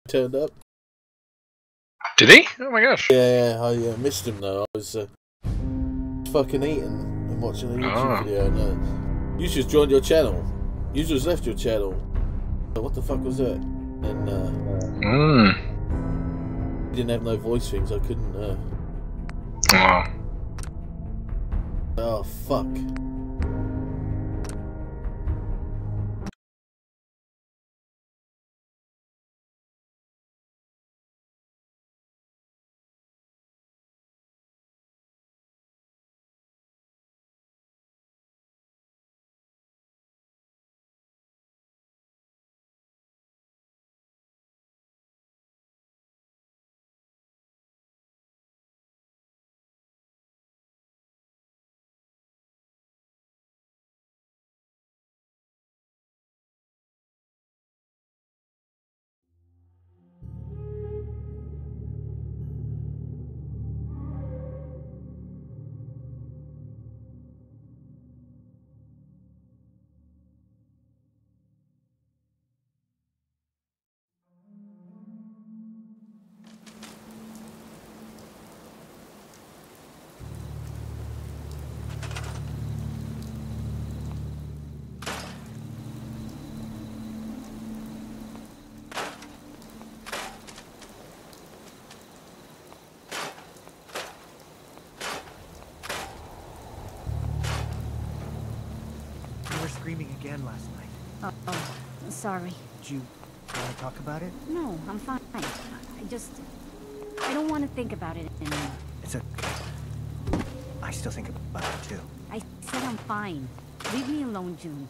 Turned up. Did he? Oh my gosh. Yeah, I missed him though. I was fucking eating and watching a YouTube video. And, you just joined your channel. You just left your channel. What the fuck was that? And you didn't have no voice things. I couldn't. Oh fuck. Screaming again last night. Oh, sorry. Did you want to talk about it? No, I'm fine. I don't want to think about it anymore. It's okay. I still think about it too. I said I'm fine. Leave me alone, June.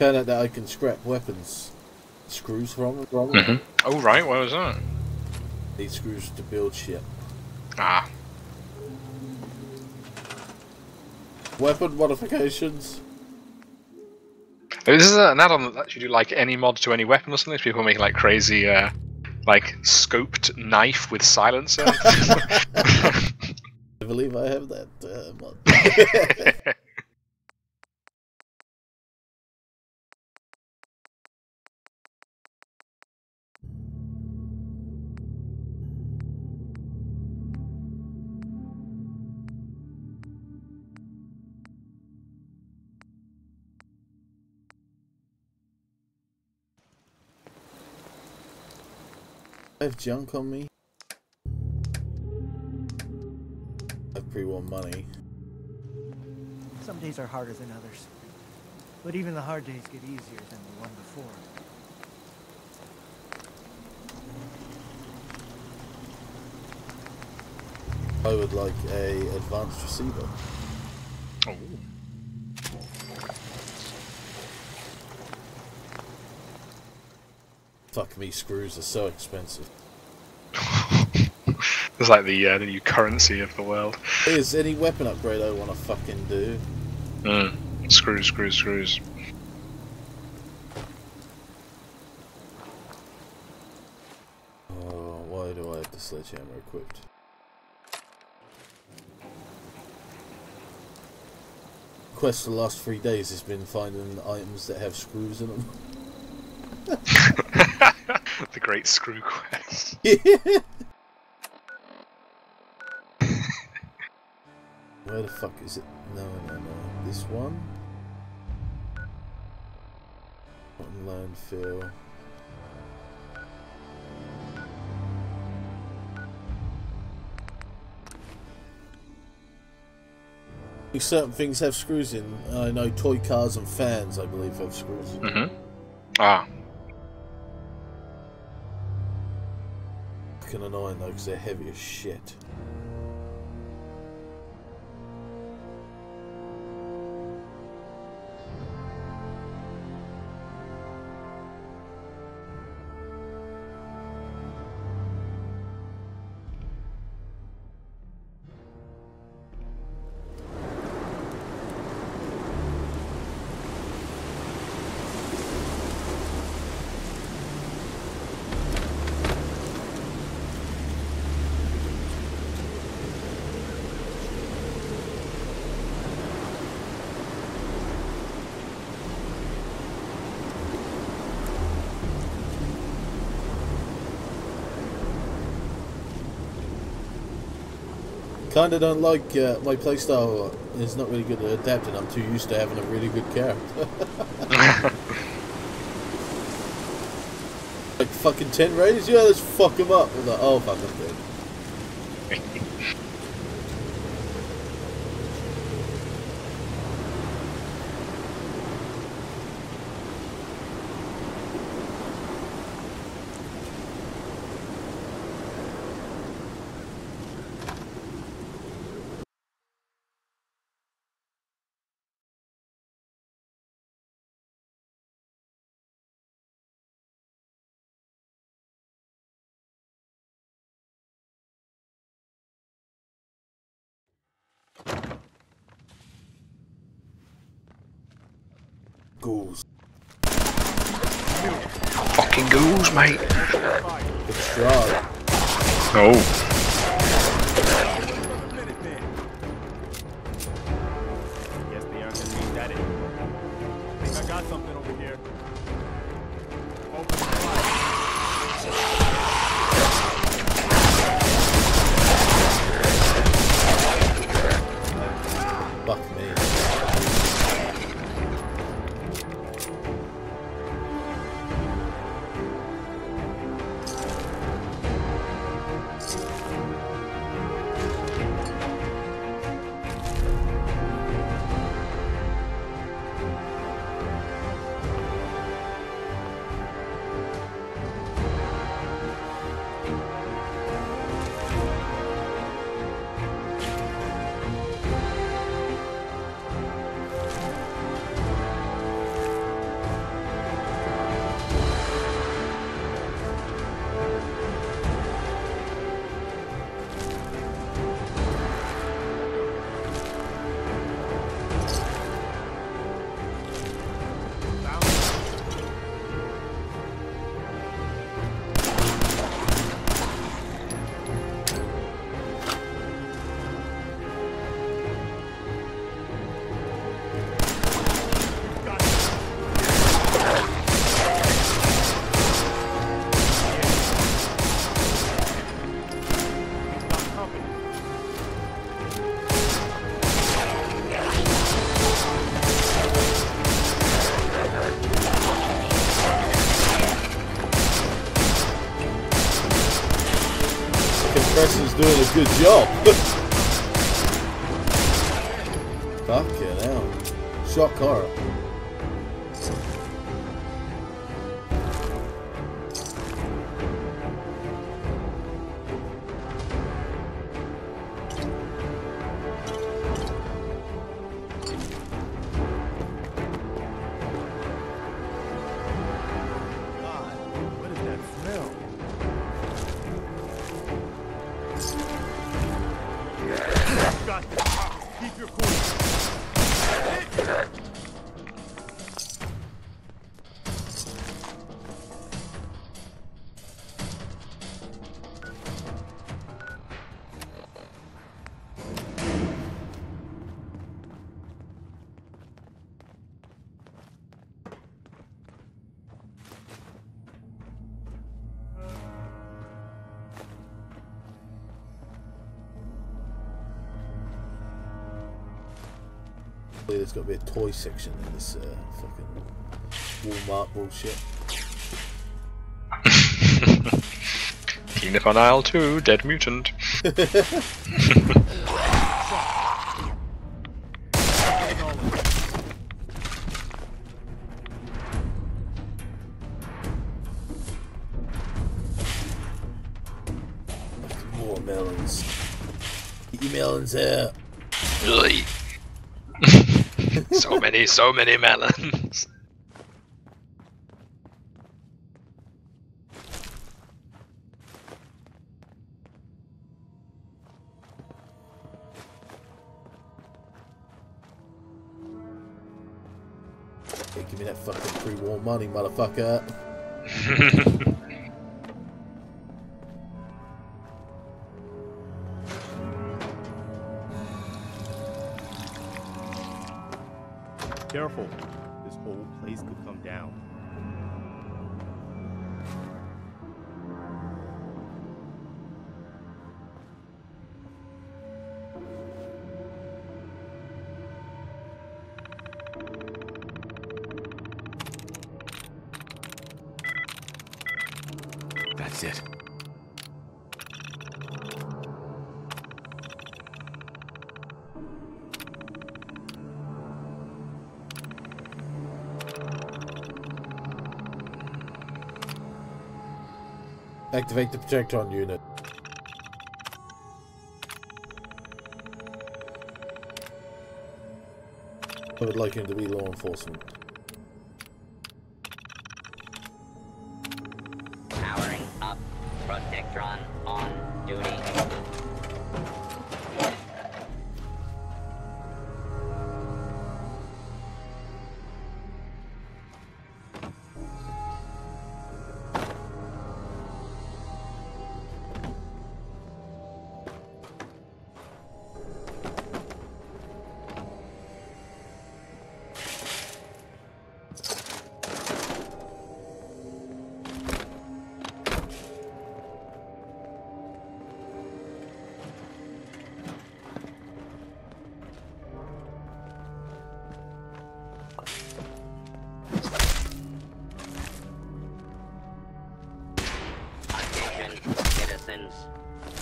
Found out that I can scrap weapons screws from. Oh right, what was that? Need screws to build shit. Ah. Weapon modifications. This is an add-on that lets you do like any mod to any weapon or something. People making like crazy, like scoped knife with silencer. I believe I have that mod. I have junk on me. I have pre-won money. Some days are harder than others. But even the hard days get easier than the one before. I would like a advanced receiver. Oh. Fuck me, screws are so expensive. It's like the new currency of the world. Is any weapon upgrade I want to fucking do? Screws, screws, screws. Oh, why do I have the sledgehammer equipped? Quest for the last 3 days has been finding items that have screws in them. The great screw quest. Yeah. Where the fuck is it? No. This one? Cotton landfill. Certain things have screws in. I know toy cars and fans, I believe, have screws. Ah. Fucking annoying though, because they're heavy as shit. kinda don't like my playstyle is not really good at adapting. I'm too used to having a really good character. Like fucking 10 raiders? Yeah, let's fuck him up. I'm like, oh fuck, I'm dead. Ghouls. Fucking ghouls, mate. It's dry. Oh. Guess they aren't gonna read that in. I think I got something over here. Open the fire. Fuck me. Preston's doing a good job. Fucking hell. Shock horror. God, what is that smell? Got this. Keep your cool. There's got to be a toy section in this fucking Walmart bullshit. Keen up on aisle 2, dead mutant. More melons. Get your melons out. So many melons. Hey, give me that fucking pre-war money, motherfucker. Careful. This whole place could come down. it. Activate the Protectron unit. I would like him to be law enforcement. Powering up. Protectron on duty.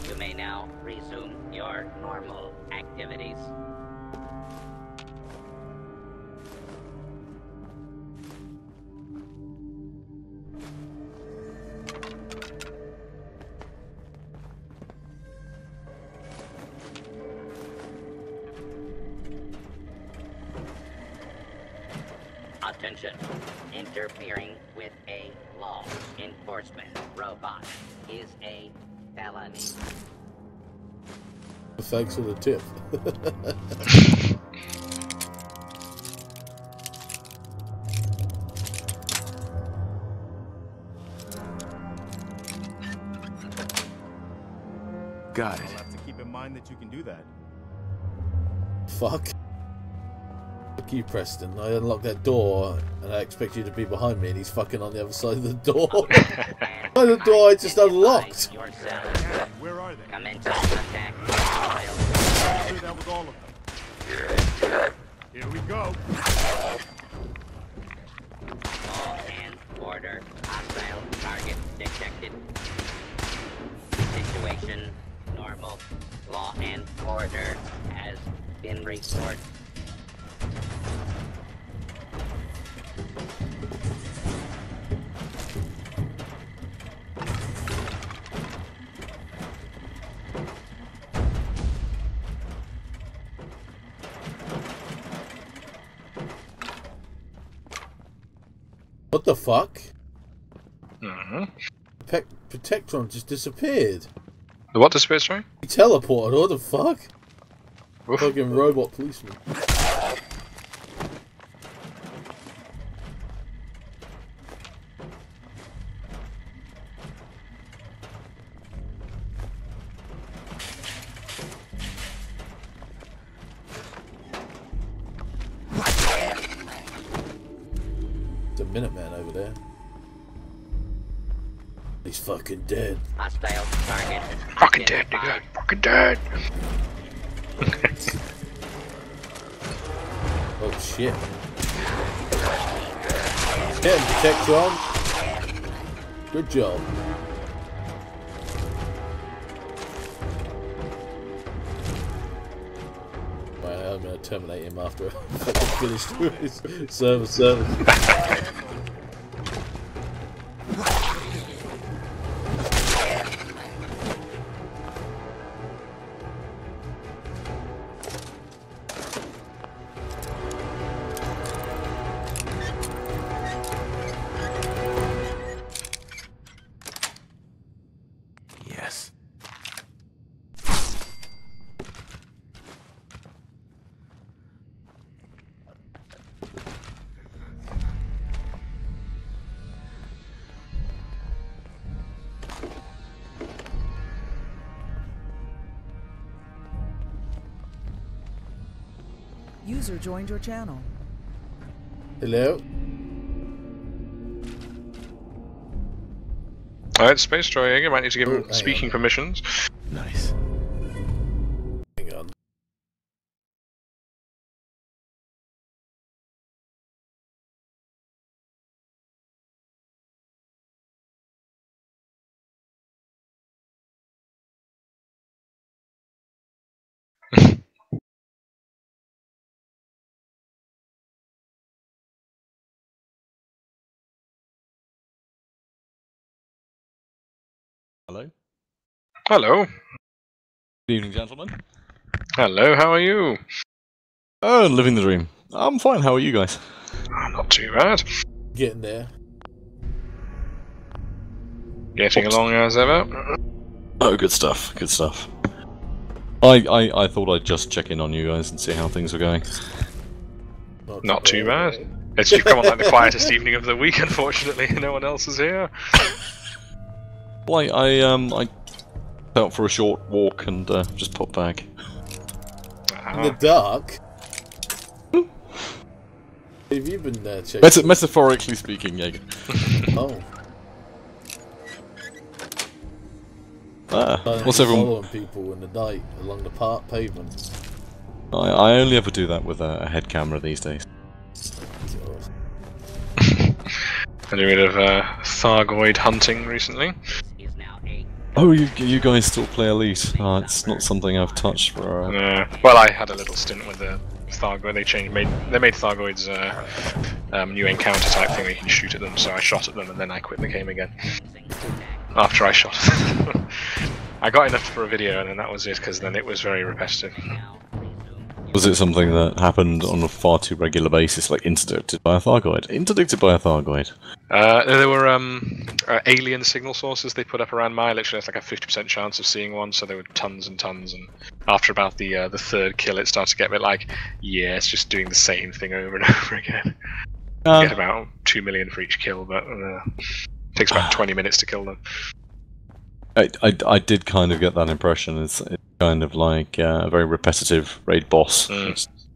You may now resume your normal activities. Attention. Interfering with a law enforcement robot is a felony. Thanks for the tip. Got it. I'll have to keep in mind that you can do that. Fuck. Fuck you, Preston. I unlocked that door and I expect you to be behind me and he's fucking on the other side of the door. The door I just unlocked. Where are they? Commence attack. Sure that was all of them. Here we go. Law and order. Hostile target detected. Situation normal. Law and order has been restored. What the fuck? Mm-hmm. Protectron just disappeared. The what disappeared, sorry? He teleported. What the fuck? Oof. Fucking robot policeman. It's a Minuteman over there. He's fucking dead. Hostile target. Fucking dead, nigga. Fucking dead. Oh shit. Get him, Protectron. Good job. Right, I'm gonna terminate him after I finished with his service. Yes. User joined your channel. Hello? Alright, Space Troy, you might need to give him hang speaking on. permissions. Nice. Hang on. Hello. Hello. Good evening, gentlemen. Hello, how are you? Oh, living the dream. I'm fine. How are you guys? Not too bad. Getting there. Getting along as ever. Oh, good stuff. Good stuff. I thought I'd just check in on you guys and see how things are going. Not too bad. You've come on like the quietest evening of the week, unfortunately. No one else is here. Well, I out for a short walk and just popped back. In the dark? Have you been checking? Metaphorically speaking, Jaeger. Oh. What's everyone following people in the night along the park pavement? I only ever do that with a head camera these days. I did a bit of Thargoid hunting recently. Oh, you guys still play Elite? It's not something I've touched for. Well, I had a little stint with the Thargoid. They made Thargoids new encounter type thing where you can shoot at them. So I shot at them and then I quit the game again. After I shot them. I got enough for a video and then that was it, because then it was very repetitive. Was it something that happened on a far too regular basis, like interdicted by a Thargoid? Interdicted by a Thargoid? There were alien signal sources they put up around my. Literally, it's like a 50% chance of seeing one, so there were tons and tons. And after about the third kill, it started to get a bit like, yeah, it's just doing the same thing over and over again. You get about 2 million for each kill, but it takes about 20 minutes to kill them. I did kind of get that impression. It's kind of like a very repetitive raid boss.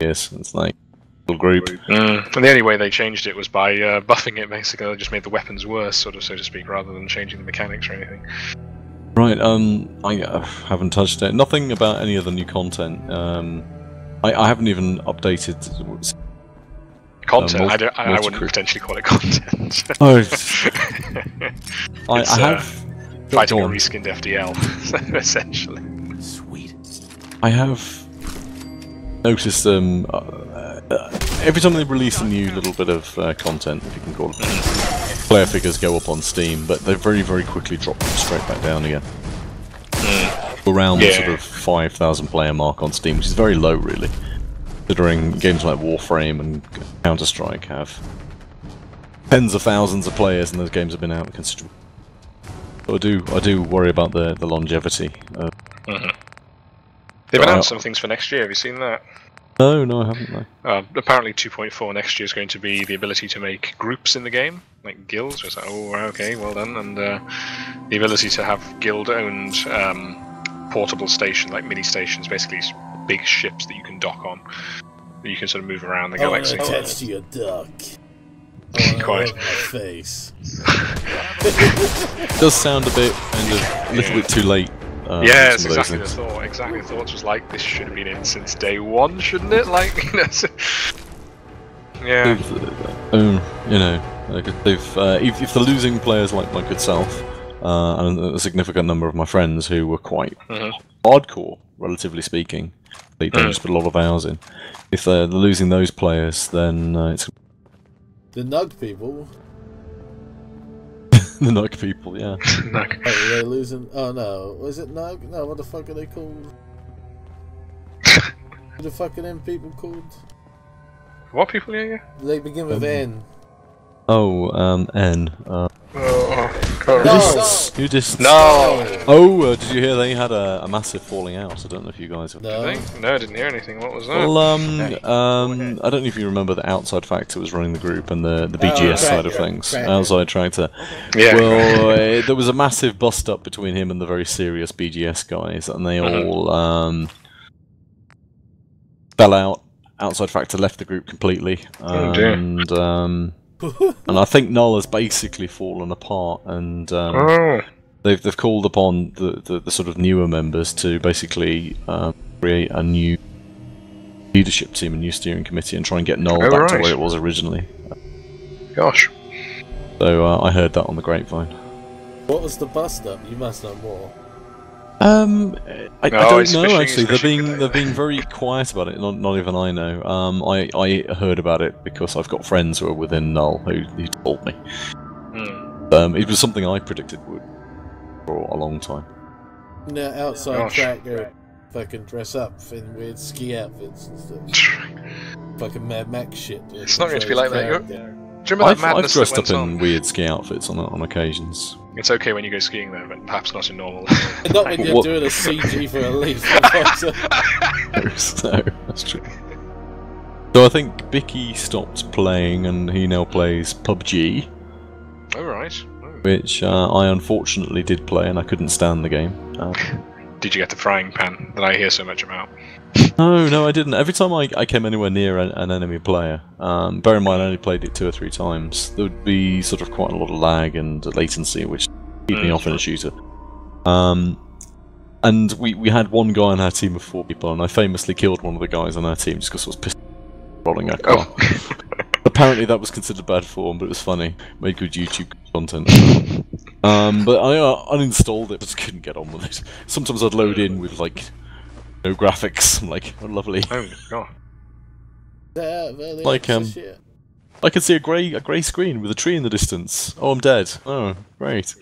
Yes, it's like a little group. And the only way they changed it was by buffing it. Basically, they just made the weapons worse, sort of, so to speak, rather than changing the mechanics or anything. Right. I haven't touched it. Nothing about any of the new content. I haven't even updated. Content? I wouldn't potentially call it content. Oh. I have. Fighting a reskinned FDL, essentially. Sweet. I have noticed every time they release a new little bit of content, if you can call it, player figures go up on Steam, but they very, very quickly drop straight back down again. Around the sort of 5,000 player mark on Steam, which is very low, really, considering games like Warframe and Counter-Strike have tens of thousands of players, and those games have been out considerably. I do worry about the longevity. They've announced some things for next year. Have you seen that? No, I haven't. No. Apparently, 2.4 next year is going to be the ability to make groups in the game, like guilds. It's like, oh, okay, well done. And the ability to have guild-owned portable stations, like mini stations, basically big ships that you can dock on, that you can sort of move around the galaxy. Attached to your duck. Quite. My face. Does sound a bit kind of a little bit too late. Yeah, it's exactly the thought. Exactly the thought was like, this should have been in since day one, shouldn't it? Like, you know. Yeah. You know, if they're losing players like my good self, and a significant number of my friends who were quite hardcore, relatively speaking, they don't just put a lot of hours in. If they're losing those players, then it's the Nug people. The Nug people, yeah. Nug. Oh, they're losing. Oh no, was it Nug? No, what the fuck are they called? What the fuck are them people called? What people are you? They begin with N. Oh, N. You just. No! Oh, did you hear they had a massive falling out? I don't know if you guys have. No, I didn't hear anything. What was that? Well, I don't know if you remember that Outside Factor was running the group and the BGS side of things. Outside Tractor. Yeah. Well, there was a massive bust up between him and the very serious BGS guys, and they all fell out. Outside Factor left the group completely, and I think Null has basically fallen apart, and they've called upon the sort of newer members to basically create a new leadership team, a new steering committee, and try and get Null back to where it was originally. Gosh. So I heard that on the grapevine. What was the bust up? You must know more. I don't know actually. They're being very quiet about it. Not even I know. I heard about it because I've got friends who are within Null who told me. It was something I predicted would for a long time. Now outside track, they fucking dress up in weird ski outfits and stuff. Fucking Mad Max shit. It's not going to be like that. Do you remember that madness I've dressed that up went in on? weird ski outfits on occasions. It's okay when you go skiing though, but perhaps not in normal. Not when you're doing a CG for a leaf. No, that's true. So I think Bicky stopped playing and he now plays PUBG. Oh, right. Which I unfortunately did play and I couldn't stand the game. Did you get the frying pan that I hear so much about? No, I didn't. Every time I came anywhere near an enemy player, bear in mind I only played it 2 or 3 times, there would be sort of quite a lot of lag and latency, which keep me off in a shooter. And we had one guy on our team of 4 people, and I famously killed one of the guys on our team just because I was pissed rolling our car. Apparently that was considered bad form, but it was funny. Made good YouTube content. But I uninstalled it, just couldn't get on with it. Sometimes I'd load in with like no graphics. I'm like, oh lovely. Oh god. Like I can see a grey screen with a tree in the distance. Oh, I'm dead. Oh, great.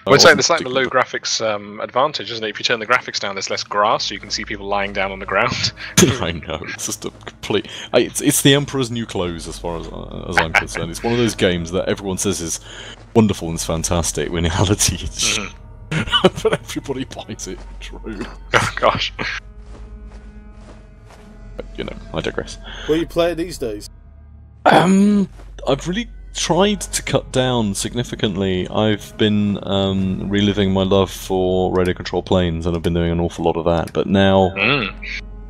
Well, it's like the low graphics advantage, isn't it? If you turn the graphics down, there's less grass, so you can see people lying down on the ground. I know, it's just a complete... It's the Emperor's New Clothes, as far as I'm concerned. It's one of those games that everyone says is wonderful and it's fantastic, when in reality it's shit. But everybody buys it. True. Oh, gosh. But, you know, I digress. What are you playing these days? I've really tried to cut down significantly. I've been reliving my love for radio control planes, and I've been doing an awful lot of that. But now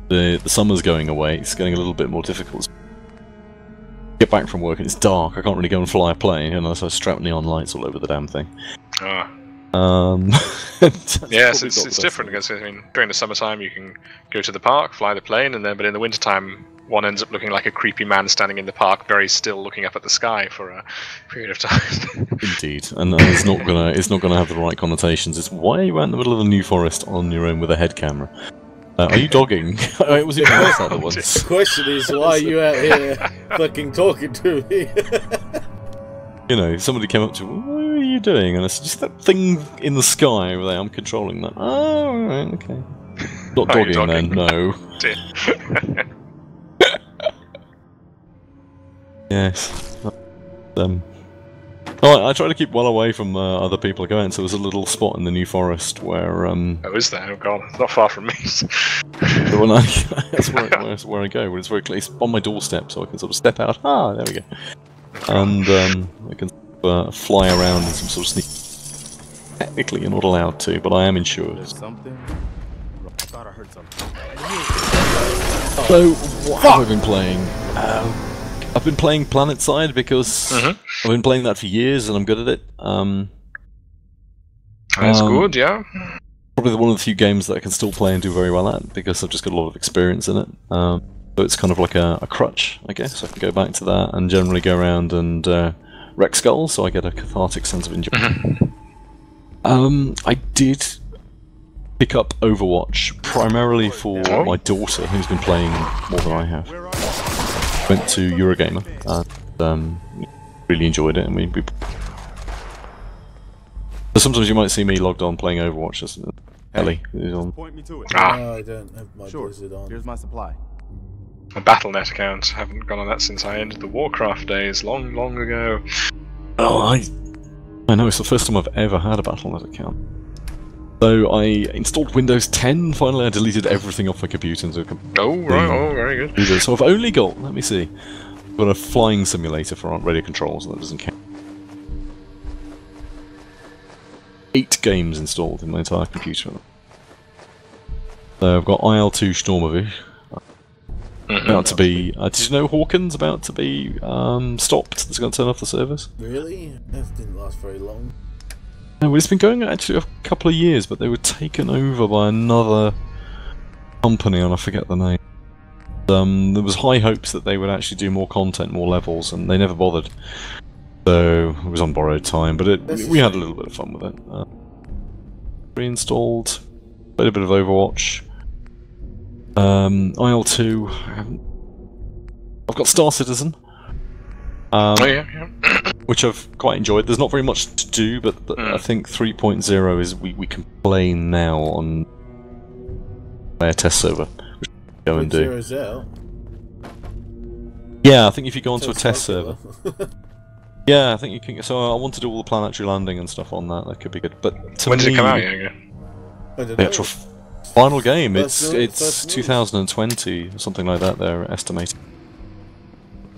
the summer's going away, it's getting a little bit more difficult. Get back from work and it's dark. I can't really go and fly a plane, unless I strap neon lights all over the damn thing. Yes, it's different because I mean during the summertime you can go to the park, fly the plane, and then but in the wintertime one ends up looking like a creepy man standing in the park, very still, looking up at the sky for a period of time. Indeed, and it's not gonna have the right connotations. It's why are you out in the middle of the New Forest on your own with a head camera? Are you dogging? It was even worse that once. The question is, why are you out here fucking talking to me? You know, somebody came up to me, what are you doing? And I said, just that thing in the sky over there, I'm controlling that. Oh, alright, okay. Not dogging then, no. Yes. I try to keep well away from other people going, so there's a little spot in the New Forest where... Oh, is there? Oh god, it's not far from me. When that's where I go, but it's very close. It's on my doorstep, so I can sort of step out. Ah, there we go. And I can fly around in some sort of sneak. Technically, you're not allowed to, but I am insured. Something. I thought I heard something. So, what have I been playing? I've been playing PlanetSide because I've been playing that for years and I'm good at it. That's good, yeah. Probably one of the few games that I can still play and do very well at because I've just got a lot of experience in it. So it's kind of like a crutch, I guess. I can go back to that and generally go around and wreck skulls, so I get a cathartic sense of enjoyment. I did pick up Overwatch primarily for my daughter, who's been playing more than I have. Went to Eurogamer and really enjoyed it, and so sometimes you might see me logged on playing Overwatch. Ellie is on. Point me to it. No, I don't have my Blizzard on. Here's my supply. A Battle.net account. Haven't gone on that since I ended the Warcraft days, long, long ago. Oh, I know, it's the first time I've ever had a Battle.net account. So I installed Windows 10, finally I deleted everything off my computer into a Oh, right, oh, very good. So I've only got, let me see, I've got a flying simulator for radio controls, that doesn't count. 8 games installed in my entire computer. So I've got IL-2 Stormovich. About to be... did you know Hawkins about to be stopped? That's going to turn off the servers. Really? That didn't last very long. No, it's been going actually a couple of years, but they were taken over by another company, and I forget the name. There was high hopes that they would actually do more content, more levels, and they never bothered. So it was on borrowed time, but we had a little bit of fun with it. Reinstalled, played a bit of Overwatch. IL-2. I've got Star Citizen. Oh yeah. which I've quite enjoyed. There's not very much to do, but I think 3.0 is we can play now on a test server, which we go and do. Is out. Yeah, I think if you go onto a test server. Yeah, I think you can. So I want to do all the planetary landing and stuff on that. That could be good. But to when me, did it come out? Yeah. The actual final game, it's 2020 or something like that. They're estimating.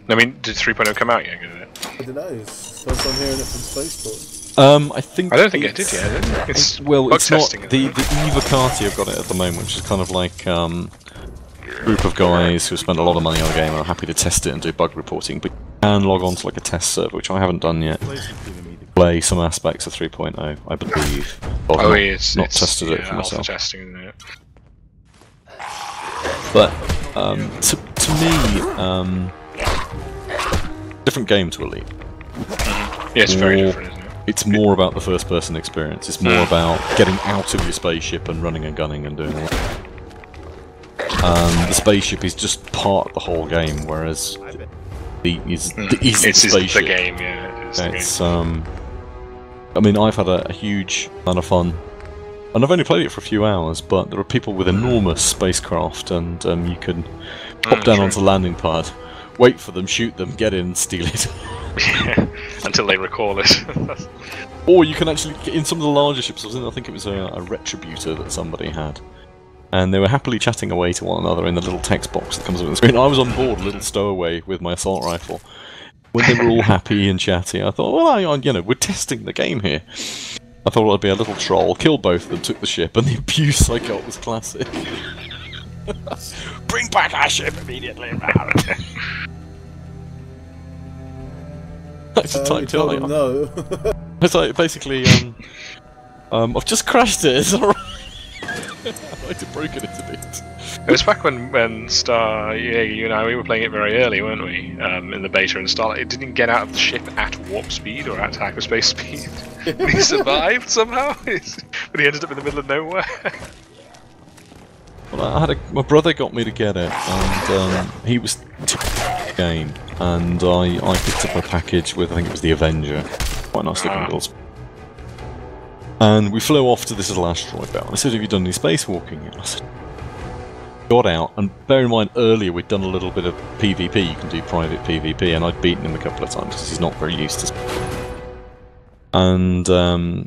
I mean, did 3.0 come out yet? I don't know. It's first time hearing it from Spaceport. I don't think it did yet. It's well, it's not. testing, The Eva Carty have got it at the moment, which is kind of like a group of guys who spent a lot of money on the game and are happy to test it and do bug reporting. But you can log on to like a test server, which I haven't done yet. Play some aspects of 3.0, I believe. Oh, it's not tested it for myself. Testing, isn't it? But to me, different game to Elite. Yeah, it's very different, isn't it? It's more about the first-person experience. It's more about getting out of your spaceship and running and gunning and doing all that. The spaceship is just part of the whole game, whereas it's the game, yeah. It's I mean, I've had a huge amount of fun, and I've only played it for a few hours, but there are people with enormous spacecraft, and you can pop down onto the landing pad, wait for them, shoot them, get in, and steal it. Until they recall it. Or you can actually, in some of the larger ships, I think it was a Retributor that somebody had, and they were happily chatting away to one another in the little text box that comes up on the screen. I was on board, a little stowaway with my assault rifle. When they were all happy and chatty, I thought, well, we're testing the game here. I thought I'd be a little troll, killed both of them, took the ship, and the abuse I got was classic. Bring back our ship immediately! That's a type to no. It's like, basically, I've just crashed it, it's alright. I might have broken it a bit. It was back when Star, you and I, we were playing it very early, weren't we? In the beta and Star, it didn't get out of the ship at warp speed or at hyperspace speed. But he survived somehow, but he ended up in the middle of nowhere. Well, my brother got me to get it, and he was the game, and I picked up a package with, I think it was the Avenger, quite nice looking little. And we flew off to this little asteroid belt. I said, "Have you done any spacewalking yet?" I said, got out, and bear in mind earlier we'd done a little bit of PvP. You can do private PvP, and I'd beaten him a couple of times because he's not very used to. And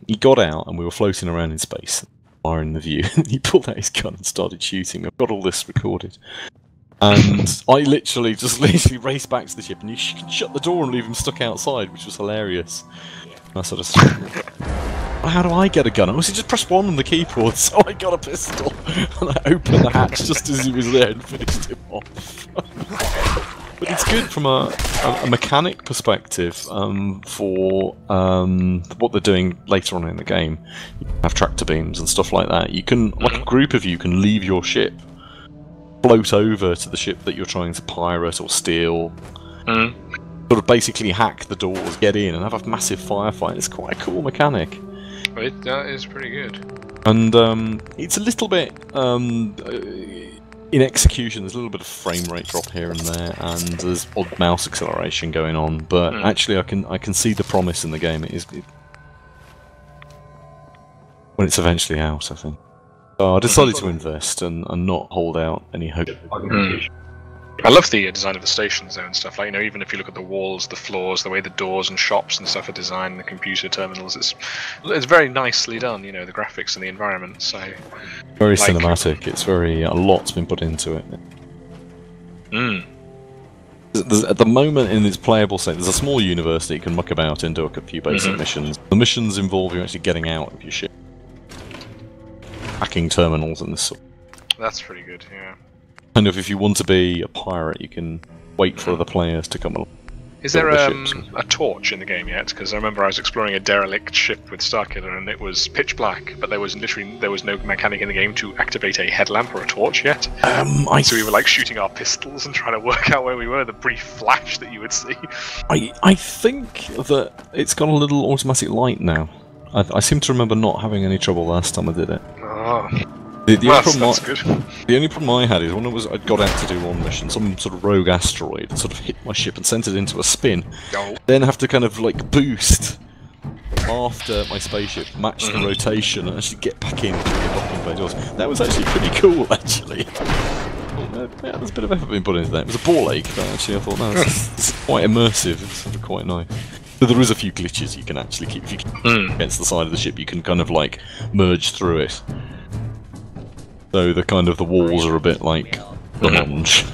he got out, and we were floating around in space, firing the view. He pulled out his gun and started shooting. I've got all this recorded. And I literally raced back to the ship, and you shut the door and leave him stuck outside, which was hilarious. And I sort of said, how do I get a gun? I said, just press 1 on the keyboard, so I got a pistol. And I opened the hatch just as he was there and finished him off. But it's good from a mechanic perspective for what they're doing later on in the game. You have tractor beams and stuff like that. You can, like a group of you can leave your ship, float over to the ship that you're trying to pirate or steal, sort of basically hack the doors, get in, and have a massive firefight. It's quite a cool mechanic. That is pretty good. And it's a little bit in execution. There's a little bit of frame rate drop here and there, and there's odd mouse acceleration going on. But actually, I can see the promise in the game. When it's eventually out, I think. So I decided to invest and not hold out any hope. I love the design of the stations though and stuff. Like, even if you look at the walls, the floors, the way the doors and shops and stuff are designed, the computer terminals, it's very nicely done. The graphics and the environment. So very cinematic. It's very a lot's been put into it. At the moment in its playable state, there's a small universe that you can muck about and do a few basic missions. The missions involve you actually getting out of your ship, hacking terminals and this sort. That's pretty good. Yeah. Kind of, if you want to be a pirate, you can wait for other players to come along. Is there a torch in the game yet? Because I remember I was exploring a derelict ship with Starkiller, and it was pitch black, but there was no mechanic in the game to activate a headlamp or a torch yet. So we were like shooting our pistols and trying to work out where we were. The brief flash that you would see. I think that it's got a little automatic light now. I seem to remember not having any trouble last time I did it. Oh. The only Well, problem that's good. the only problem I had is when I'd got out to do one mission, some sort of rogue asteroid had sort of hit my ship and sent it into a spin. Oh. Then have to kind of like boost after my spaceship, match the rotation, and actually get back into the docking bay doors. That was actually pretty cool, actually. Yeah, there's a bit of effort being put into that. It was a ball ache, but actually I thought, no, this is quite immersive. It's sort of quite nice. So there is a few glitches you can actually keep. If you keep against the side of the ship, you can kind of like merge through it. So the kind of the walls are a bit like the lounge.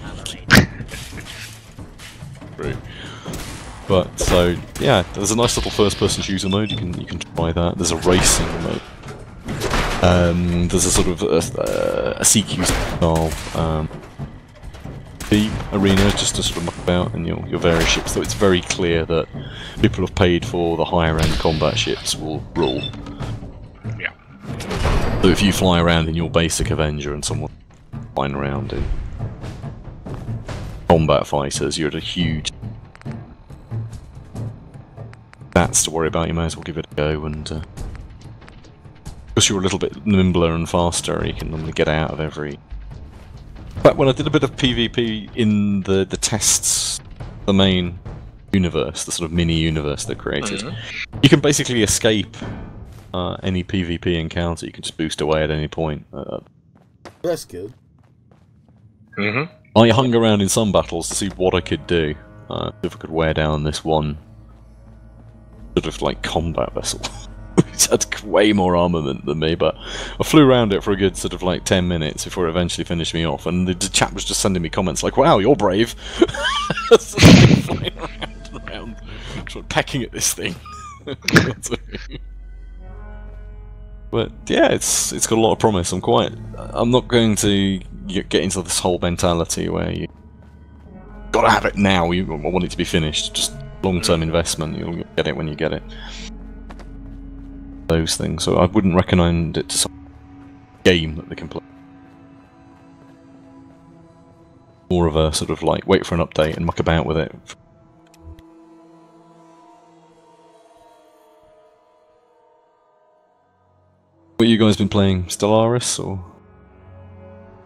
But so yeah, there's a nice little first-person shooter mode. You can try that. There's a racing mode. There's a sort of a CQ style the arena just to sort of muck about and your various ships. So it's very clear that people have paid for the higher-end combat ships will rule. Yeah. So if you fly around in your basic Avenger and someone flying around in combat fighters, you're at a huge stats to worry about. You may as well give it a go, and because you're a little bit nimbler and faster, you can normally get out of every. But when I did a bit of PvP in the tests, the main universe, the sort of mini universe they created, you can basically escape any PvP encounter. You can just boost away at any point. That's good. I hung around in some battles to see what I could do, if I could wear down this one sort of like combat vessel, which had way more armament than me, but I flew around it for a good sort of like 10 minutes before it eventually finished me off, and the chap was just sending me comments like, wow, you're brave! Flying around, sort of pecking at this thing. But yeah, it's got a lot of promise. I'm not going to get into this whole mentality where you gotta have it now, I want it to be finished, just long-term investment, you'll get it when you get it. Those things, so I wouldn't recommend it to some game that they can play. More of a sort of like, wait for an update and muck about with it. What you guys been playing? Stellaris or?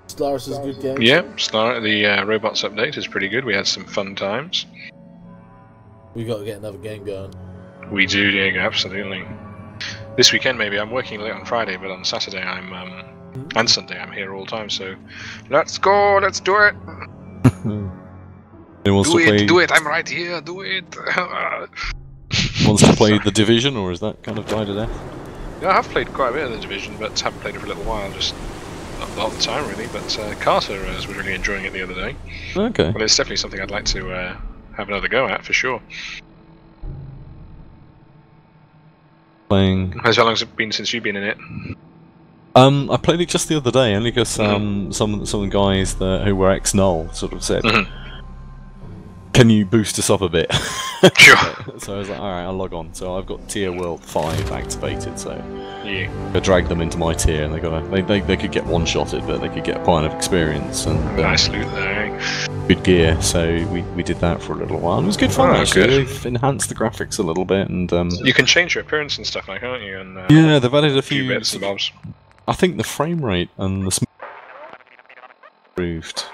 Stellaris is a good game. Yeah, the Robots update is pretty good. We had some fun times. We got to get another game going. We do, Diego, absolutely. This weekend maybe. I'm working late on Friday, but on Saturday and Sunday I'm here all the time. So let's go, let's do it. Do it! I'm right here. Do it. Wants to play The Division, or is that kind of died to death? Yeah, I have played quite a bit of The Division, but haven't played it for a little while. Just not all the time really. But Carter was really enjoying it the other day. Okay. Well, it's definitely something I'd like to have another go at for sure. Playing. How long has it been since you've been in it? I played it just the other day, only because some of the guys who were ex-Null sort of said, "Can you boost us up a bit?" Sure. So I was like, "All right, I'll log on." So I've got Tier World 5 activated, so yeah, I dragged them into my tier, and they could get one-shotted, but they could get a pile of experience and nice loot there. Good gear. So we did that for a little while. It was good fun actually. Good. They've enhanced the graphics a little bit, and you can change your appearance and stuff, like, can't you? And yeah, they've added a few bits and bobs. I think the frame rate and the improved.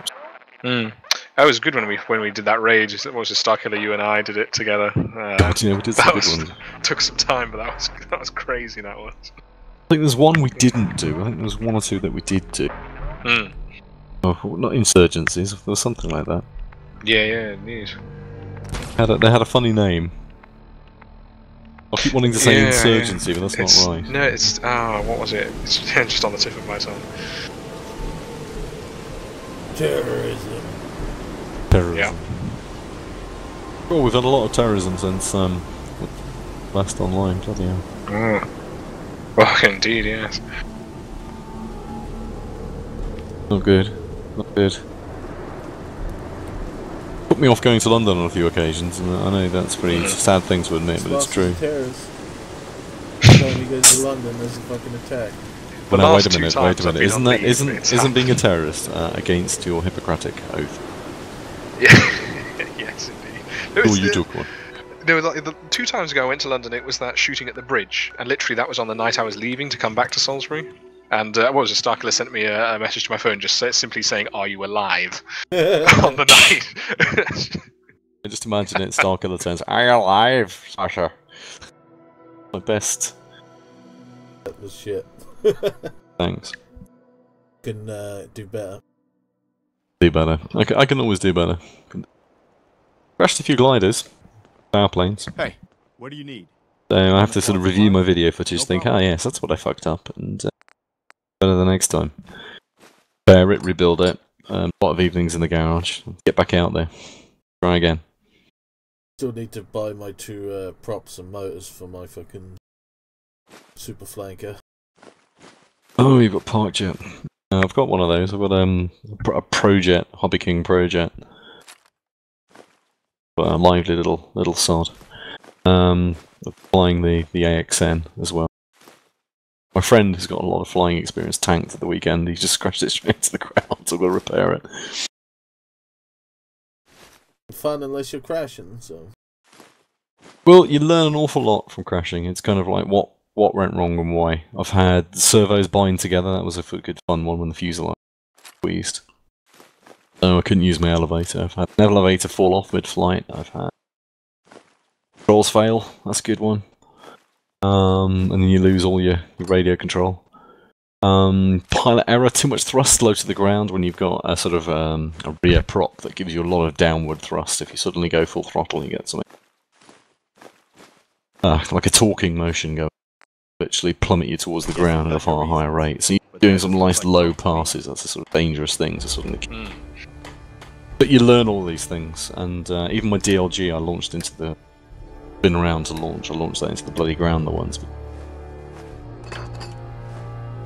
That was good when we did that raid. What was it, Starkiller? You and I did it together. God, yeah, we did some good ones. Took some time, but that was crazy. That was. I think there's one we didn't do. I think there was one or two that we did do. Oh, not Insurgencies. There was something like that. Yeah, neat. They had a funny name. I keep wanting to say Insurgency, but that's not right. No, it's what was it? It's just on the tip of my tongue. Terrorism. Yeah. Oh, we've had a lot of terrorism since last online. Bloody hell. Well, indeed, yes. Not good. Not good. Put me off going to London on a few occasions, and I know that's a pretty sad thing to admit, but it's true. Terrorists. Every time you go to London, there's a fucking attack. Well, now, wait a minute. Isn't being a terrorist against your Hippocratic oath? Yeah. Yes, indeed. Oh, you took one. No, the 2 times ago I went to London, it was that shooting at the bridge, and literally that was on the night I was leaving to come back to Salisbury. And what was it? Starkiller sent me a message to my phone just simply saying, "Are you alive?" on the night. I just imagine it. Starkiller turns, "Are you alive, Sasha?" My best. That was shit. Thanks. Can do better. Do better. I can always do better. Crashed a few gliders, power planes. Hey, what do you need? So I have to sort of review my video footage, think, ah yes, that's what I fucked up, and better the next time. Repair it, rebuild it. A lot of evenings in the garage. Get back out there. Try again. Still need to buy my 2 props and motors for my fucking super flanker. Oh, you've got Park Jet. I've got one of those. I've got a Projet, Hobby King Projet. A lively little sod. Flying the AXN as well. My friend who's got a lot of flying experience tanked at the weekend. He just crashed it straight to the ground, so we'll repair it. Fun unless you're crashing, so. Well, you learn an awful lot from crashing. It's kind of like what went wrong and why. I've had servos bind together. That was a good fun one when the fuselage squeezed. Oh, I couldn't use my elevator. I've had an elevator fall off mid-flight. I've had controls fail. That's a good one. And then you lose all your radio control. Pilot error, too much thrust low to the ground when you've got a sort of a rear prop that gives you a lot of downward thrust. If you suddenly go full throttle, you get something like a torquing motion going, literally plummet you towards the ground at a far higher rate. So you're doing some nice low passes. That's a sort of dangerous thing to suddenly. But you learn all these things, and even my DLG I launched into the. Been around to launch. I launched that into the bloody ground the once.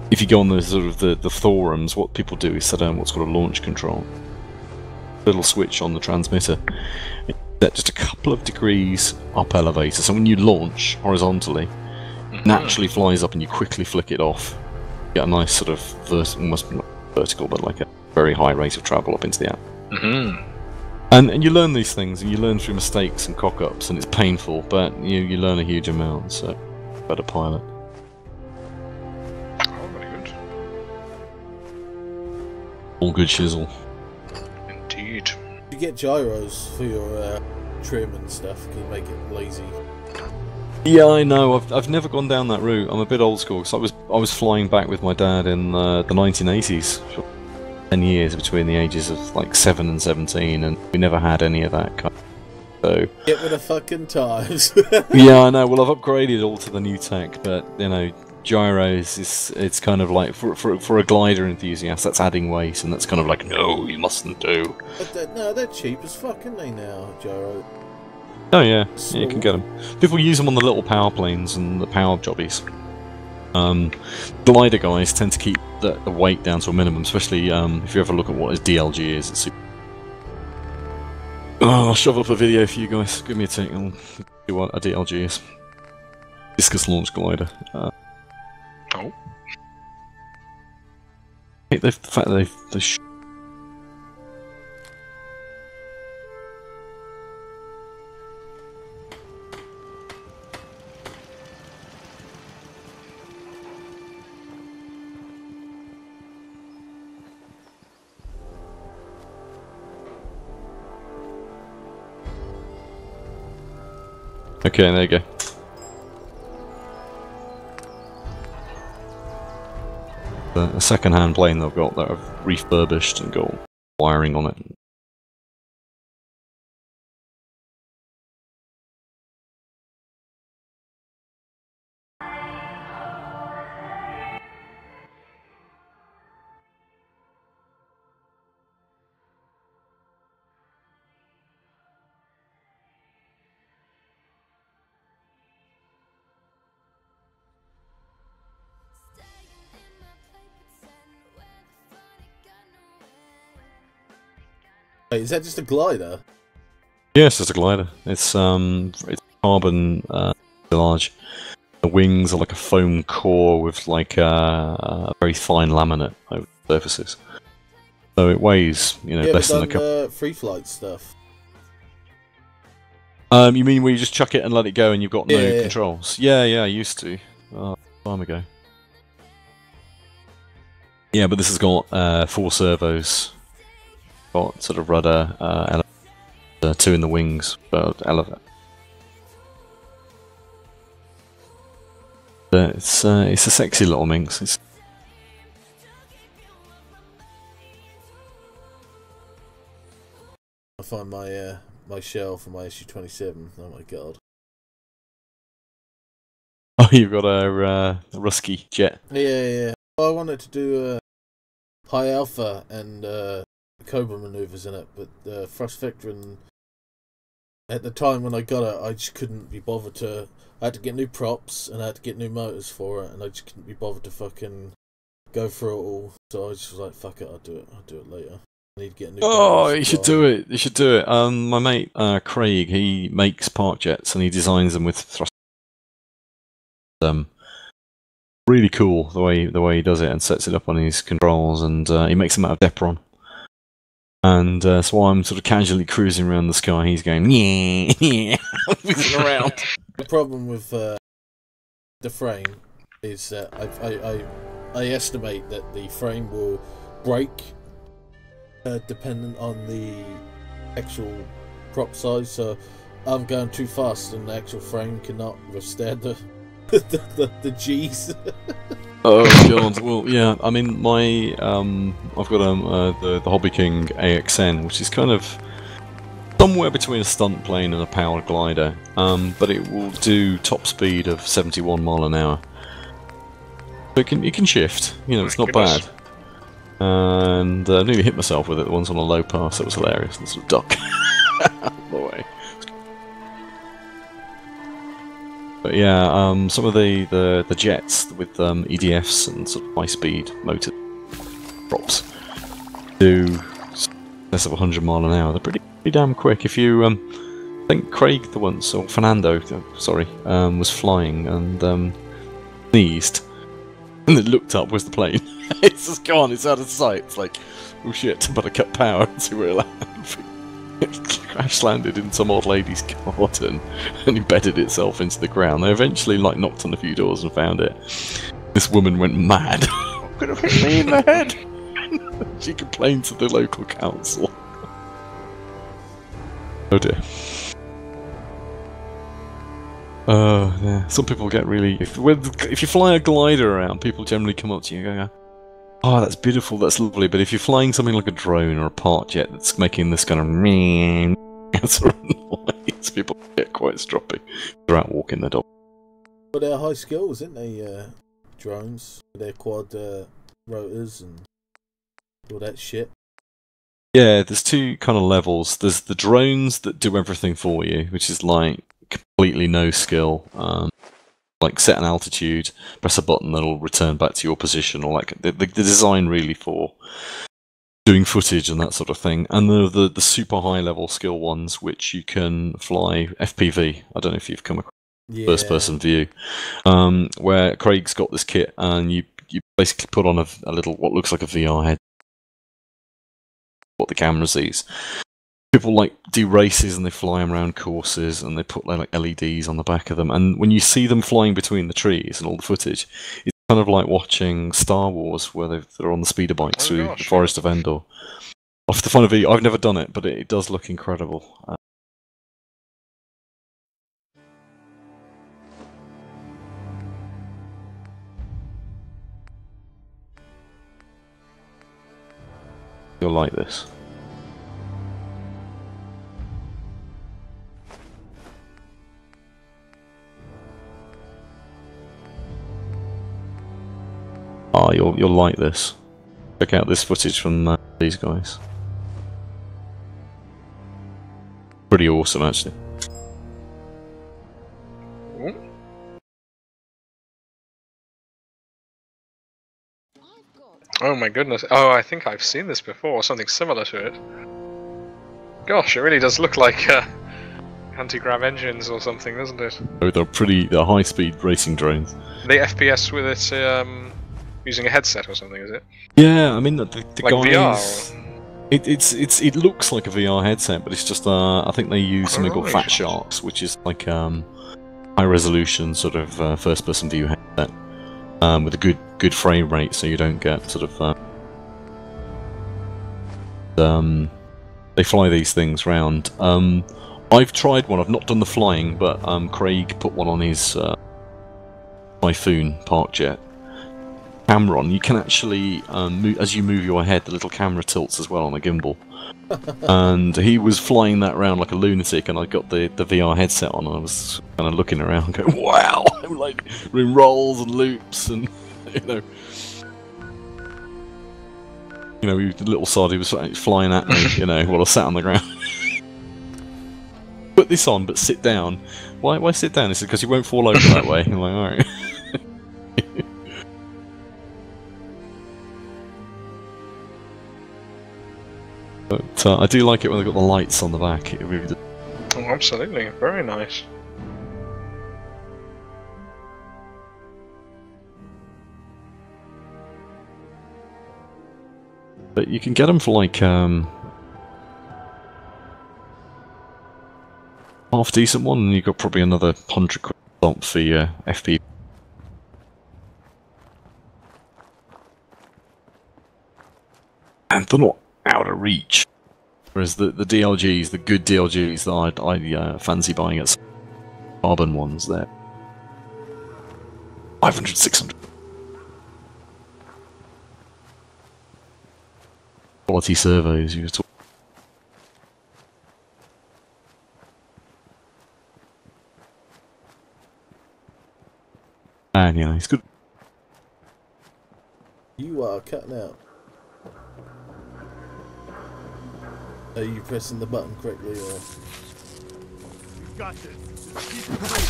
If you go on the sort of the forums, what people do is set down what's called a launch control. Little switch on the transmitter. It's set just a couple of degrees up elevator. So when you launch horizontally, it naturally flies up and you quickly flick it off. You get a nice sort of almost not vertical, but like a very high rate of travel up into the atmosphere. And you learn these things, and you learn through mistakes and cock-ups, and it's painful, but you learn a huge amount, so better pilot. Oh, very good. All good shizzle. Indeed. You get gyros for your trim and stuff. Can you make it lazy? Yeah, I know. I've never gone down that route. I'm a bit old school, because I was flying back with my dad in the 1980s. 10 years between the ages of like 7 and 17, and we never had any of that kind. So get with the fucking times. Yeah, I know. Well, I've upgraded all to the new tech, but you know, gyros it's kind of like for a glider enthusiast, that's adding weight, and that's kind of like no, you mustn't do. But no, they're cheap as fuck, aren't they now, gyro? Oh yeah, you can get them. People use them on the little power planes and the power jobbies. Glider guys tend to keep the weight down to a minimum, especially if you ever look at what his DLG is. It's I'll shove up a video for you guys. Give me a tick and see what a DLG is. Discus launch glider. Oh. The fact that they Okay, there you go. A second-hand plane they've got that I've refurbished and got wiring on it. Wait, is that just a glider? Yes, it's a glider. It's carbon large. The wings are like a foam core with like a very fine laminate over the surfaces. So it weighs, you know, less than a couple. Free flight stuff. You mean where you just chuck it and let it go and you've got no controls? Yeah, I used to. A long time ago. Yeah, but this has got 4 servos, got sort of rudder, elevator, 2 in the wings, elevator. It's a sexy little minx. I find my my shell for my SU-27. Oh my god. Oh, you've got a Rusky jet. Yeah. I wanted to do high alpha and Cobra maneuvers in it, but thrust vectoring. At the time when I got it, I just couldn't be bothered to. I had to get new props and I had to get new motors for it, and I just couldn't be bothered to fucking go through it all. So I just was like, "Fuck it, I'll do it later." I need to get a new. Oh, you should do it. You should do it. My mate Craig, he makes park jets and he designs them with thrust. Really cool the way he does it and sets it up on his controls, and he makes them out of Depron. And so I'm sort of casually cruising around the sky. He's going, yeah, whizzing around. The problem with the frame is that I estimate that the frame will break dependent on the actual prop size. So I'm going too fast, and the actual frame cannot withstand the G's. Oh god, well yeah, I mean my I've got the Hobby King AXN, which is kind of somewhere between a stunt plane and a powered glider, but it will do top speed of 71 mile an hour. So it can shift, you know, it's not bad. And I nearly hit myself with it once on a low pass. That was hilarious. This was duck out of the way. But yeah, some of the jets with EDFs and sort of high-speed motor props do less of 100 mile an hour. They're pretty damn quick. If you, I think Craig the once, or Fernando, sorry, was flying and sneezed, and then looked up. Where's the plane? It's just gone. It's out of sight. It's like, oh shit! Better cut power and see where it lands. It crash landed in some old lady's garden and embedded itself into the ground. They eventually knocked on a few doors and found it. This woman went mad. Could have hit me in the head. She complained to the local council. Oh dear. Yeah. Some people get really. If you fly a glider around, people generally come up to you and go, "Oh, that's beautiful, that's lovely." But if you're flying something like a drone or a part jet that's making this kind of sort of noise, people get quite stroppy. They're out walking their dog. But they're high skills, aren't they? Drones, they're quad rotors and all that shit. Yeah, there's 2 kind of levels. There's the drones that do everything for you, which is like completely no skill. Like set an altitude, press a button that'll return back to your position, or like the design really for doing footage and that sort of thing. And the super high level skill ones, which you can fly FPV. I don't know if you've come across first person view, where Craig's got this kit, and you basically put on a little what looks like a VR head, what the camera sees. People like do races and they fly them around courses and they put like LEDs on the back of them, and when you see them flying between the trees and all the footage, it's kind of like watching Star Wars where they're on the speeder bikes through the Forest of Endor. Off the fun of it, I've never done it, but it does look incredible. You'll like this. Oh, you'll like this. Check out this footage from these guys. Pretty awesome, actually. Oh my goodness. Oh, I think I've seen this before, something similar to it. Gosh, it really does look like anti-grav engines or something, doesn't it? Oh, they're high-speed racing drones. The FPS with it using a headset or something, is it? Yeah, I mean the like guys. VR? It looks like a VR headset, but it's just I think they use something called Fat Sharks, which is like high resolution sort of first person view headset. with a good frame rate, so you don't get sort of. They fly these things round. I've tried one. I've not done the flying, but Craig put one on his Typhoon park jet camera on. You can actually, as you move your head, the little camera tilts as well on a gimbal. And he was flying that around like a lunatic, and I got the VR headset on, and I was kind of looking around, going, "Wow!" I'm like doing rolls and loops, and the little sod he was flying at me, while I sat on the ground. Put this on, but sit down. Why sit down? He said, because you won't fall over that way. I'm like, alright. But I do like it when they've got the lights on the back. It really does. Oh, absolutely. Very nice. But you can get them for like half decent one, and you've got probably another £100 bump for your FP. And they're not out of reach. Whereas the DLGs, the good DLGs that I fancy buying at carbon ones, they're 500, 600. Quality servos you were talking. And yeah, he's good. You are cutting out. Are you pressing the button correctly, or? You got this. Keep it moving.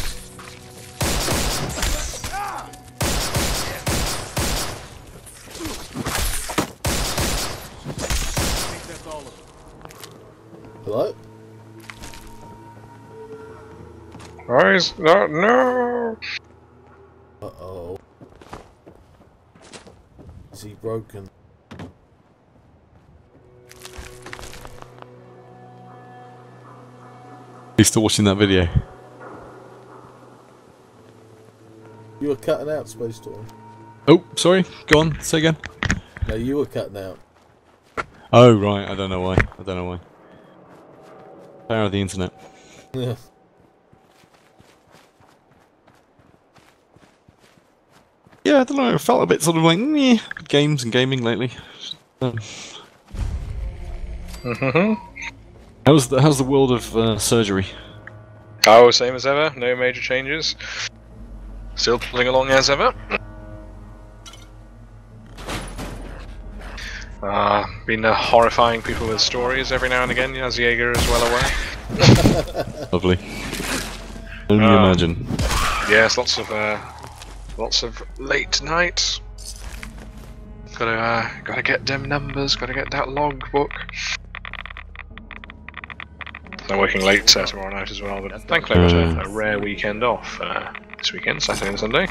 Ah! I think that's all of them. Hello? Guys, no! Uh-oh. Is he broken? He's still watching that video. You were cutting out, Space Storm. Oh, sorry. Go on. Say again. No, you were cutting out. Oh, right. I don't know why. Power of the internet. Yeah. Yeah, I don't know. I felt a bit sort of like, meh, games and gaming lately. How's the world of surgery? Oh, same as ever. No major changes. Still pulling along as ever. Been horrifying people with stories every now and again, as Jaeger is well aware. Lovely. Only imagine. Yes, lots of late nights. Gotta get them numbers. Gotta get that logbook. I'm working late tomorrow night as well, but thankfully it was a rare weekend off this weekend, Saturday and Sunday.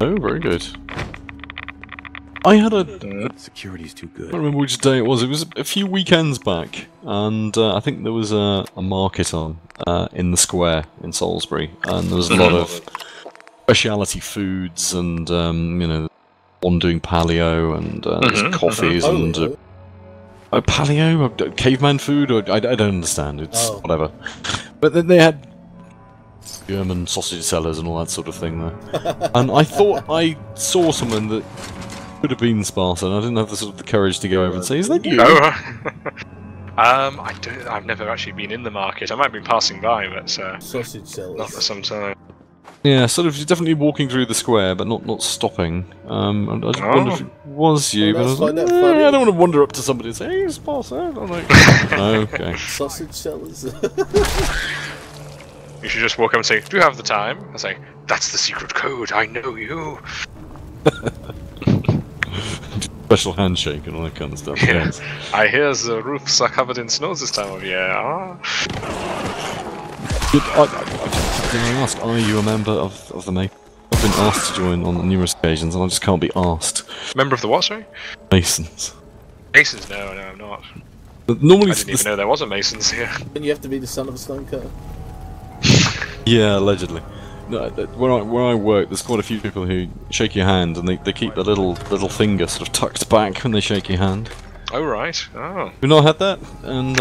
Oh, very good. I had a... Security's too good. I don't remember which day it was. It was a few weekends back, and I think there was a market on in the square in Salisbury, and there was a lot of speciality foods, and one doing paleo, and coffees, and paleo, caveman food, or I don't understand. It's whatever. But then they had German sausage sellers and all that sort of thing there, and I thought I saw someone that could have been Spartan. I didn't have the courage to go over and say, "Is that you?" I've never actually been in the market. I might be passing by, but sausage sellers. Not for some time. Yeah, sort of definitely walking through the square, but not stopping. And I just wondered if it was you. But I was like, I don't want to wander up to somebody and say, "Hey, Spartan." I'm like, okay. Sausage sellers. You should just walk up and say, "Do you have the time?" I say, "That's the secret code. I know you." Special handshake and all that kind of stuff. Yeah. Yes. I hear the roofs are covered in snow this time of year. Can I ask, are you a member of the Masons? I've been asked to join on numerous occasions, and I just can't be asked. Member of the what, sorry? Masons. Masons? No, I'm not. Normally, I didn't even know there was a Masons here. And you have to be the son of a stonecutter. Yeah, allegedly. where I work, there's quite a few people who shake your hand, and they keep the little finger sort of tucked back when they shake your hand. Oh right. Oh. We've not had that, and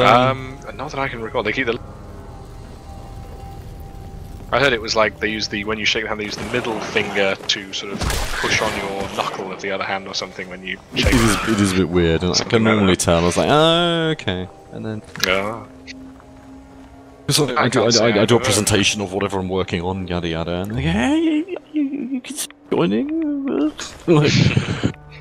not that I can recall. They keep the. I heard it was like they use when you shake the hand, they use the middle finger to sort of push on your knuckle of the other hand or something when you shake the hand. It is a bit weird, and I can normally tell. I was like, oh, okay, and then. So I do a presentation of whatever I'm working on, yada yada, and they go, hey, you can joining? Like,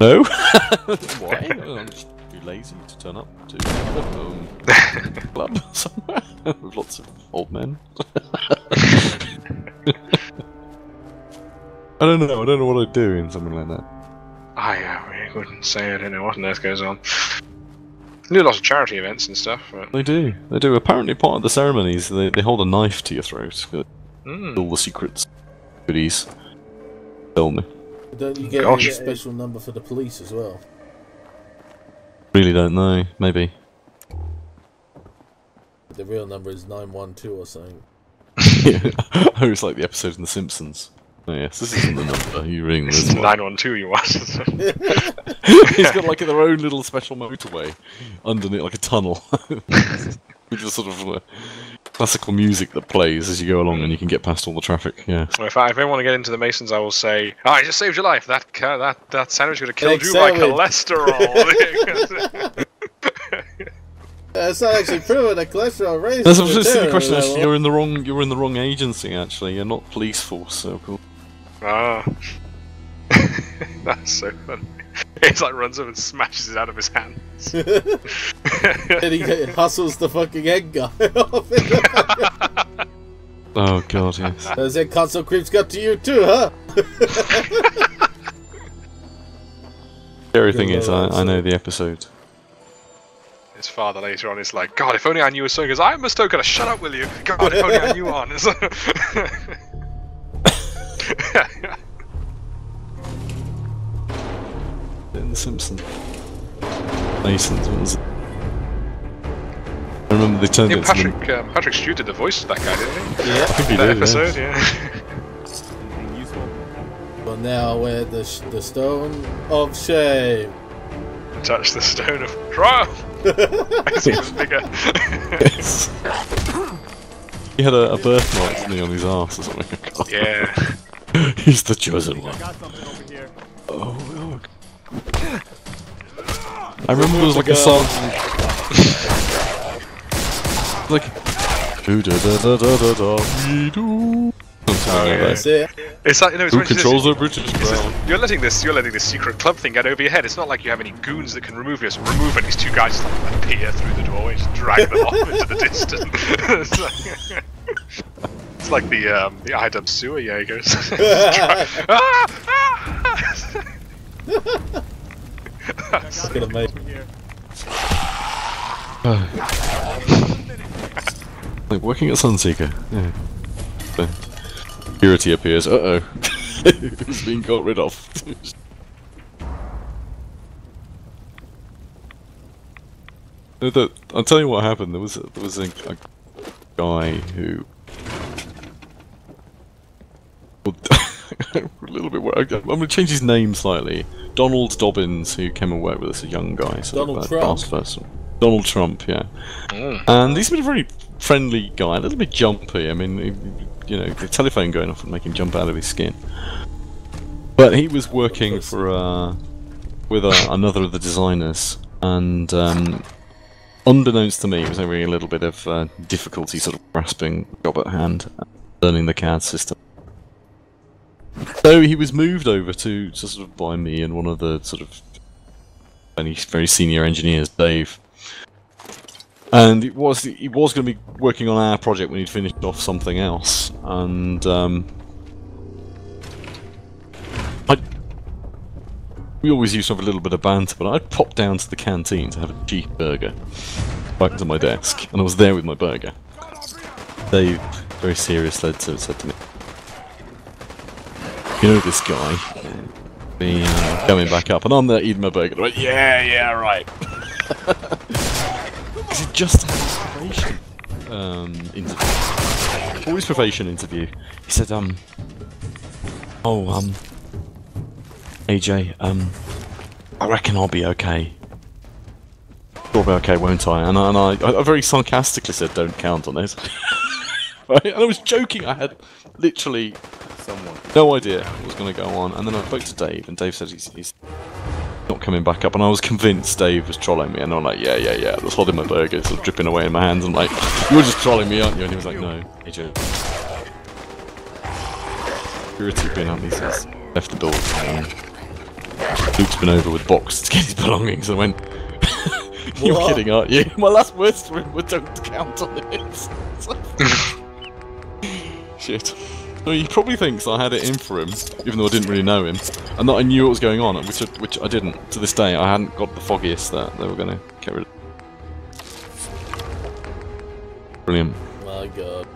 no? Why? I'm just too lazy to turn up to a club somewhere with lots of old men. I don't know what I'd do in something like that. I really couldn't say. I don't know what on earth goes on. They do lots of charity events and stuff. But... They do. Apparently, part of the ceremonies, they hold a knife to your throat. All the secrets, goodies. Tell me. Don't you get a special number for the police as well? Really don't know. Maybe. The real number is 912 or something. Oh, it's like the episode in The Simpsons. Oh yes, this isn't the number you ring. This is 912 you want. He's got like their own little special motorway underneath, like a tunnel, with the sort of classical music that plays as you go along, and you can get past all the traffic. Yeah. Well, if I want to get into the Masons, I will say, "Oh, I just saved your life. That sandwich would have killed you by cholesterol." It's not actually proven that cholesterol raises. That's a silly question. Actually, you're in the wrong agency. Actually, you're not police force. So cool. Ah, that's so funny. He's like runs up and smashes it out of his hands. And he hustles the fucking egg guy off. Oh god, yes. Those egg console creeps got to you too, huh? Scary thing is, I know the episode. His father later on is like, God, if only I knew a song. He goes, I'm a stoker. Shut up, will you? God, if only I knew one. In The Simpsons. Masons, what was it? I remember they turned it into Patrick Stewart did the voice of that guy, didn't he? Yeah. I think he that did, episode, yeah. Well, now we're the stone of shame. Touch the stone of triumph. It's even bigger. Yes. He had a birthmark, didn't he, on his arse or something? Yeah. He's the chosen one. Oh, look. I remember there was like a song. Like. It's like, you know, it's who controls the British Crown? You're letting this secret club thing get over your head. It's not like you have any goons that can remove this. Remove it. These two guys just like appear through the doorway, just drag them off into the distance. It's like the IDub sewer. Yeah, he goes. That's gonna make. Like working at Sunseeker. Yeah. Purity appears. Uh oh. It's been got rid of. I'll tell you what happened. There was a guy who. A little bit. I'm going to change his name slightly. Donald Dobbins, who came and worked with us, a young guy, Donald Trump. Fast person. Donald Trump, yeah. And he's been a very friendly guy, a little bit jumpy. I mean, you know, the telephone going off would make him jump out of his skin. But he was working for with another of the designers, and unbeknownst to me, he was having a little bit of difficulty sort of grasping the job at hand, learning the CAD system. So he was moved over to sort of by me and one of the sort of very senior engineers, Dave. And he was going to be working on our project when he'd finished off something else, and we always used to have a little bit of banter, but I'd pop down to the canteen to have a cheeseburger back to my desk, and I was there with my burger. Dave, very serious lad, said to me, "You know this guy, coming back up," and I'm there eating my burger. And I went, yeah, right. Because he just had his probation. interview. For his probation interview, he said, AJ, I reckon I'll be okay. I'll be okay, won't I? And I very sarcastically said, don't count on it. Right? And I was joking, I had literally no idea what was going to go on. And then I spoke to Dave, and Dave said he's not coming back up. And I was convinced Dave was trolling me, and I'm like, yeah. I was holding my burger, sort of dripping away in my hands. I'm like, you're just trolling me, aren't you? And he was like, no, AJ. Security been up, he says, left the building. Luke's been over with box to get his belongings. I went, you're kidding, aren't you? My last words to him were, don't count on it. Shit. So he probably thinks I had it in for him, even though I didn't really know him, and that I knew what was going on, which I didn't. To this day, I hadn't got the foggiest that they were going to get rid of. Brilliant. My God.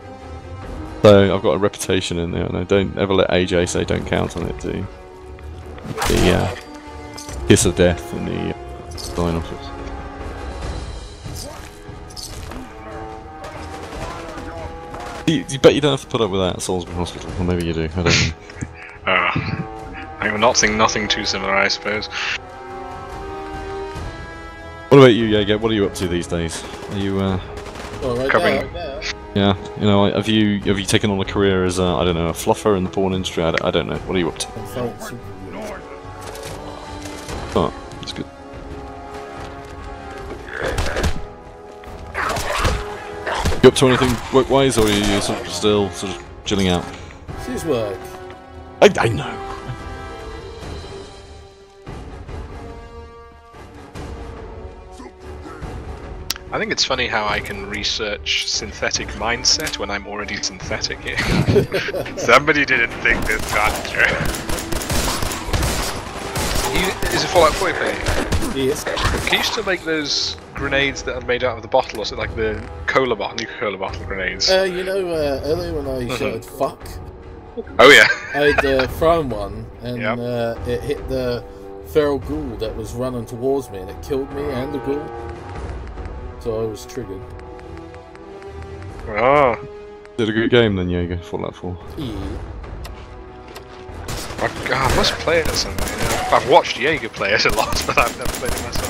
So I've got a reputation in there, and I don't ever let AJ say don't count on it, do you? The kiss of death in the design office. You bet you don't have to put up with that at Salisbury Hospital, or maybe you do, I don't know. Nothing too similar, I suppose. What about you, Jaeger? What are you up to these days? Are you, Covering. yeah, you know, have you taken on a career as, I don't know, a fluffer in the porn industry? I don't know. What are you up to? Oh, that's good. You up to anything work-wise, or are you still sort of chilling out? It's his work. I know. I think it's funny how I can research synthetic mindset when I'm already synthetic here. Somebody didn't think this got through. Is it Fallout 4 playing? Yes. Can you still make those grenades that are made out of the bottle, or is it like the cola bottle, Nuka-Cola bottle grenades? You know, earlier when I shouted fuck, oh yeah, I'd thrown one, and it hit the feral ghoul that was running towards me, and it killed me and the ghoul. So I was triggered. Ah. Did a good game then, Jaeger, Fallout 4. Yeah. I must play it or something. I've watched Jaeger play it a lot, but I've never played it myself.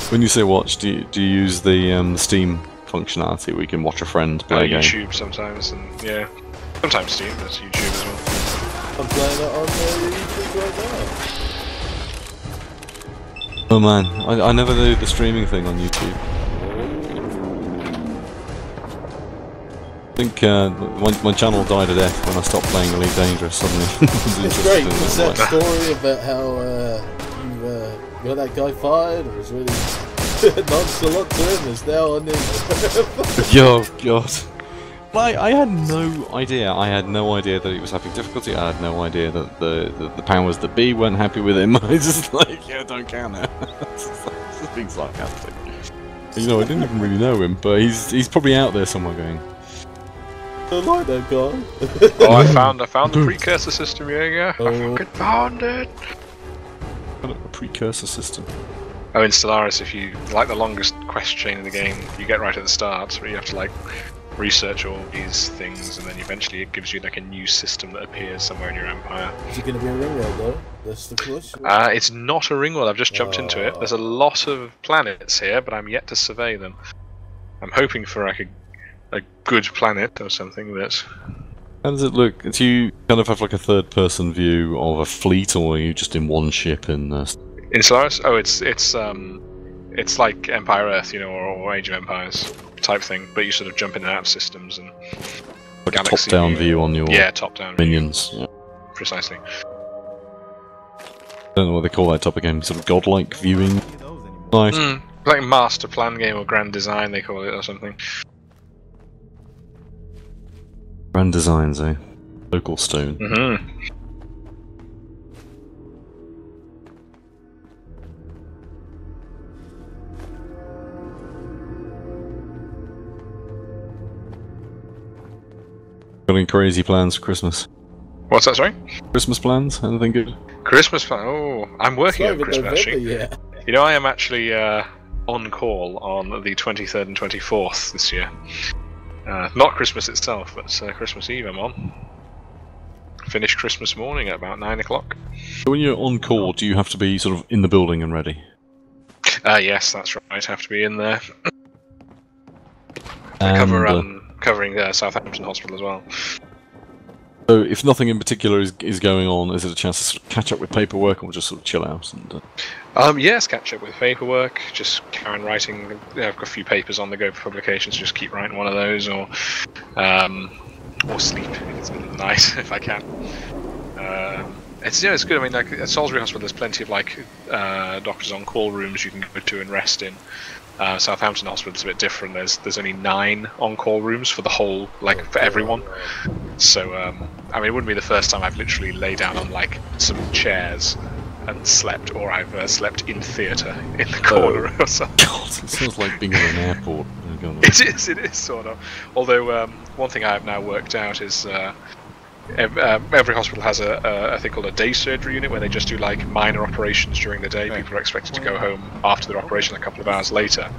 When you say watch, do you use the Steam functionality where you can watch a friend play a game? YouTube sometimes, and yeah, sometimes Steam, but YouTube as well. I'm playing it on YouTube right now. Oh man, I never do the streaming thing on YouTube. I think my channel died a death when I stopped playing Elite Dangerous suddenly. It's great, was that story about how you got that guy fired and was really nonchalant to him is now on him. Yo, God. I had no idea. I had no idea that he was having difficulty. I had no idea that the powers that be weren't happy with him. I was just like, yeah, don't count it. Just being sarcastic. You know, I didn't even really know him, but he's probably out there somewhere going. I like that guy. Oh, I found the precursor system, Jaeger. I fucking found it. A precursor system. Oh, in Stellaris, if you like the longest quest chain in the game, you get right at the start, where you have to like research all these things, and then eventually it gives you like a new system that appears somewhere in your empire. Is it going to be a ring world though? That's the question. It's not a ring world. I've just jumped into it. There's a lot of planets here, but I'm yet to survey them. I'm hoping for like a good planet or something that's... How does it look? Do you kind of have like a third-person view of a fleet, or are you just in one ship in Stellaris? Oh, it's like Empire Earth, you know, or Age of Empires type thing, but you sort of jump in and out of systems and like a top-down view on your top-down minions. View. Yeah. Precisely. I don't know what they call that type of game, sort of godlike viewing. Nice. Like master plan game or grand design, they call it, or something. Grand designs, eh? Local stone. Got any crazy plans for Christmas? What's that, sorry? Christmas plans? Anything good? Christmas plan? Oh, I'm working on Christmas actually. Yeah. You know, I am actually on call on the 23rd and 24th this year. Not Christmas itself, but Christmas Eve I'm on. Finish Christmas morning at about 9 o'clock. So when you're on call, do you have to be sort of in the building and ready? Yes, that's right. Have to be in there. Covering Southampton Hospital as well. So if nothing in particular is going on, is it a chance to sort of catch up with paperwork, or just sort of chill out? And, yes, catch up with paperwork. Just carry on writing. I've got a few papers on the go for publications. Just keep writing one of those, or sleep if it's middle of the night if I can. It's good. I mean, like at Salisbury Hospital, there's plenty of like doctors on call rooms you can go to and rest in. Southampton Hospital is a bit different. There's only 9 on-call rooms for the whole, like for everyone. So I mean, it wouldn't be the first time I've literally laid down on like some chairs and slept, or I've slept in theatre in the corner or something. God, it sounds like being in an airport. It is sort of. Although one thing I have now worked out is every hospital has a thing called a day surgery unit where they just do like minor operations during the day. People are expected to go home after their operation a couple of hours later,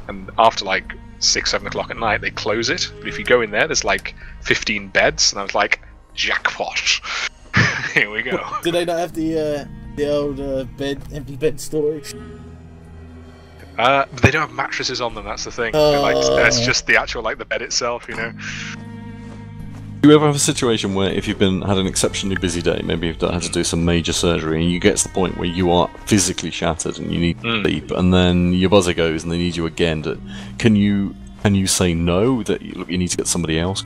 and after like 6-7 o'clock at night they close it. But if you go in there, there's like 15 beds, and I was like, jackpot. Here we go. Do they not have the old empty bed storage? They don't have mattresses on them. That's the thing. It's just the actual like the bed itself, you know. Do you ever have a situation where if you've had an exceptionally busy day, maybe you've had to do some major surgery, and you get to the point where you are physically shattered and you need sleep, and then your buzzer goes and they need you again? Can you say no, that you need to get somebody else?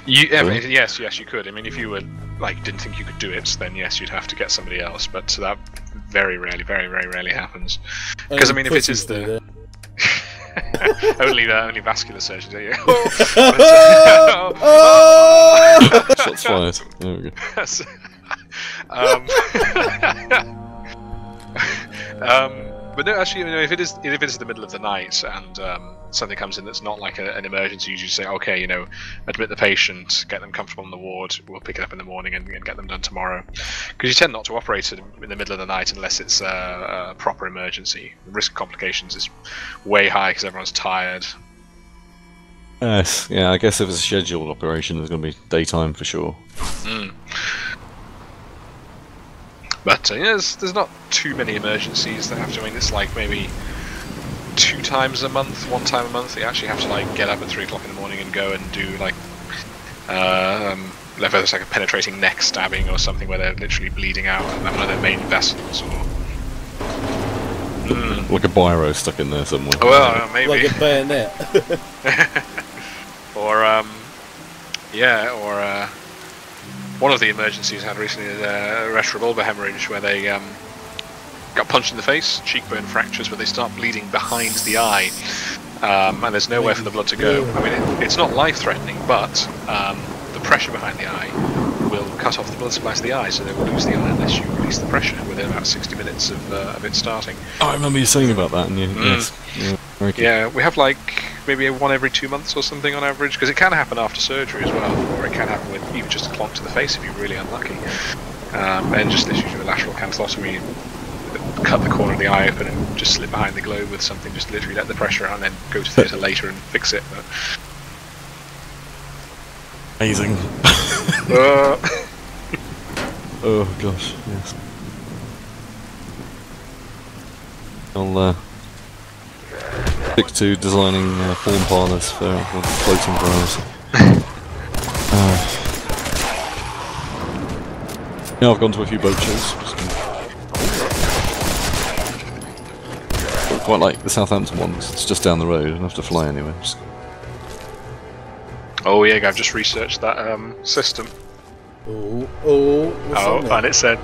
Yes, you could. I mean, if you were like didn't think you could do it, then yes, you'd have to get somebody else. But that very rarely happens. Because I mean, if it is the only vascular surgery, do you? Shots fired. There we go. But no, actually, if it is the middle of the night and something comes in that's not like an emergency, you just say, okay, admit the patient, get them comfortable in the ward, we'll pick it up in the morning and get them done tomorrow. Because you tend not to operate in the middle of the night unless it's a proper emergency. The risk of complications is way high because everyone's tired. Yes, yeah, I guess if it's a scheduled operation, there's going to be daytime for sure. But there's not too many emergencies that have to. I mean, it's like maybe 2 times a month, 1 time a month. That you actually have to like get up at 3 o'clock in the morning and go and do like whether it's like a penetrating neck stabbing or something where they're literally bleeding out and one of their main vessels, or like a biro stuck in there somewhere. Well, maybe like a bayonet. or one of the emergencies I had recently is a retrobulbar hemorrhage, where they got punched in the face, cheekbone fractures, where they start bleeding behind the eye, and there's nowhere for the blood to go. I mean, it's not life-threatening, but the pressure behind the eye will cut off the blood supply to the eye, so they will lose the eye unless you release the pressure within about 60 minutes of it starting. Oh, I remember you saying about that, and yes. Yeah, we have like maybe 1 every 2 months or something on average, because it can happen after surgery as well, or it can happen with even just a clonk to the face if you're really unlucky. And just literally do a lateral canthotomy, cut the corner of the eye open and just slip behind the globe with something, just literally let the pressure out and then go to theatre later and fix it. But amazing. Oh gosh, yes. I'll stick to designing porn parlours for floating bros. Yeah, I've gone to a few boat shows. Quite like the Southampton one, because it's just down the road, I don't have to fly anywhere. Oh yeah, I've just researched that system. And it said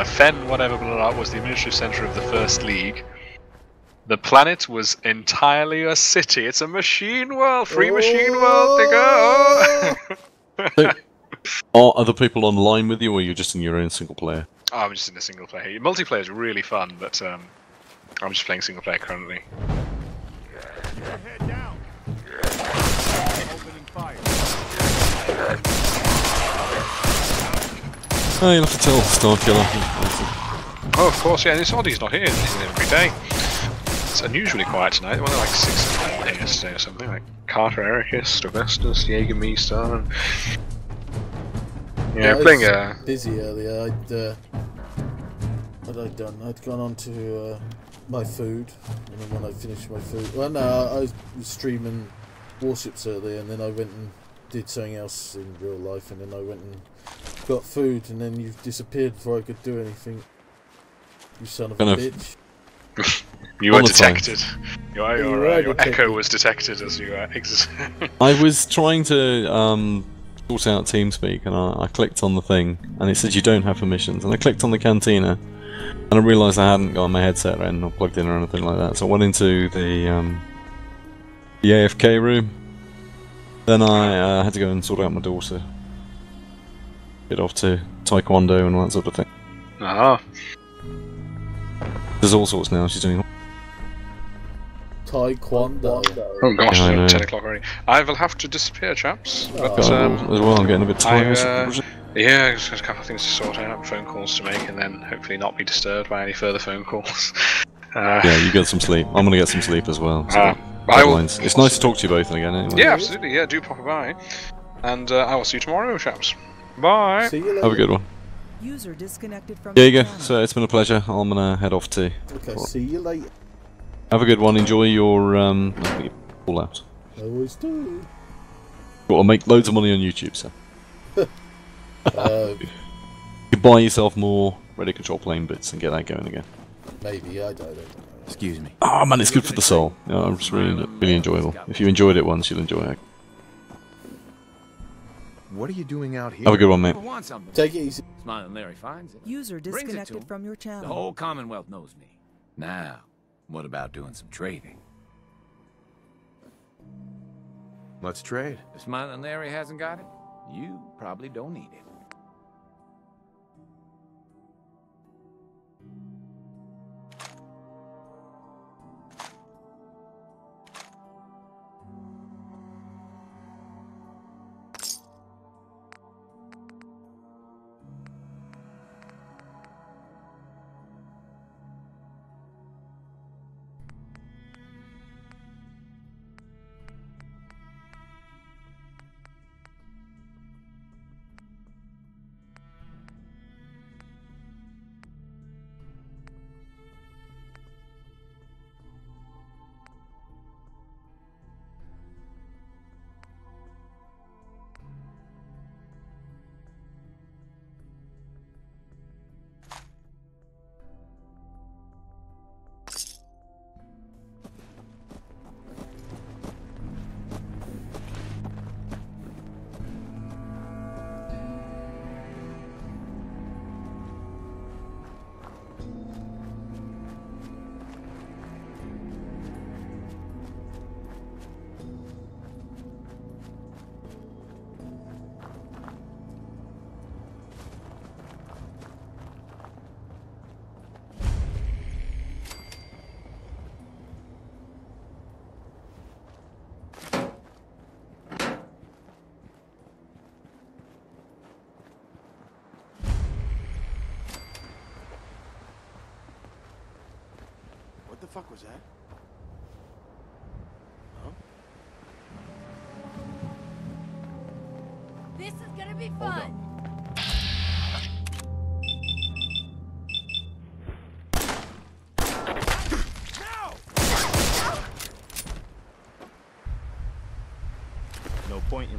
Fen whatever blah, blah, was the administrative centre of the first league. The planet was entirely a city. It's a machine world, free machine world. They go. So, are other people online with you, or are you just in your own single player? Oh, I'm just in a single player. Multiplayer is really fun, but I'm just playing single player currently. Head down. Opening fire. Oh, you'll have to tell Starkiller. Oh, of course, yeah. This Oddie's not here. He's in every day. It's unusually quiet tonight. Well, like 6 a.m. yesterday or something. Like Carter, Ericus, Sylvestus, Jägermeister. And... yeah, playing busy earlier. What had I done? I'd gone on to my food, and then when I finished my food, well, no, I was streaming Warships earlier, and then I went and did something else in real life, and then I went and got food, and then you disappeared before I could do anything. You son of a bitch. You were detected. Your echo was detected as you exited. I was trying to sort out TeamSpeak, and I clicked on the thing, and it said you don't have permissions, and I clicked on the cantina, and I realised I hadn't got my headset in or plugged in or anything like that, so I went into the AFK room. Then I had to go and sort out my daughter. Get off to Taekwondo and all that sort of thing. Ah. There's all sorts now, she's doing... Taekwondo. Oh gosh, Yeah, it's 10 o'clock already. I will have to disappear, chaps. But, as well, I'm getting a bit tired. Yeah, there's a couple of things to sort out, phone calls to make, and then hopefully not be disturbed by any further phone calls. Yeah, you get some sleep. I'm gonna get some sleep as well. So it's nice to talk to you both again, anyway. Yeah, absolutely. Yeah, do pop by, and I will see you tomorrow, chaps. Bye. See you later. Have a good one. User disconnected from There you go. So it's been a pleasure. I'm gonna head off to. Okay, see you later. Have a good one. Enjoy your all out. I always do. Got to make loads of money on YouTube, so. Uh, You can buy yourself more Ready Control plane bits and get that going again. maybe, I don't know. Excuse me. Oh man, it's good for the soul. Yeah, it's really enjoyable. If you enjoyed it once, you'll enjoy it. What are you doing out here? Have a good one, mate. Want something? Take it easy. Smiling Larry finds it. User Brings it to disconnected him. from your The channel. whole Commonwealth knows me. Now, what about doing some trading? Let's trade. If Smiling Larry hasn't got it, you probably don't need it. What the fuck was that? Huh? This is gonna be fun. No point in...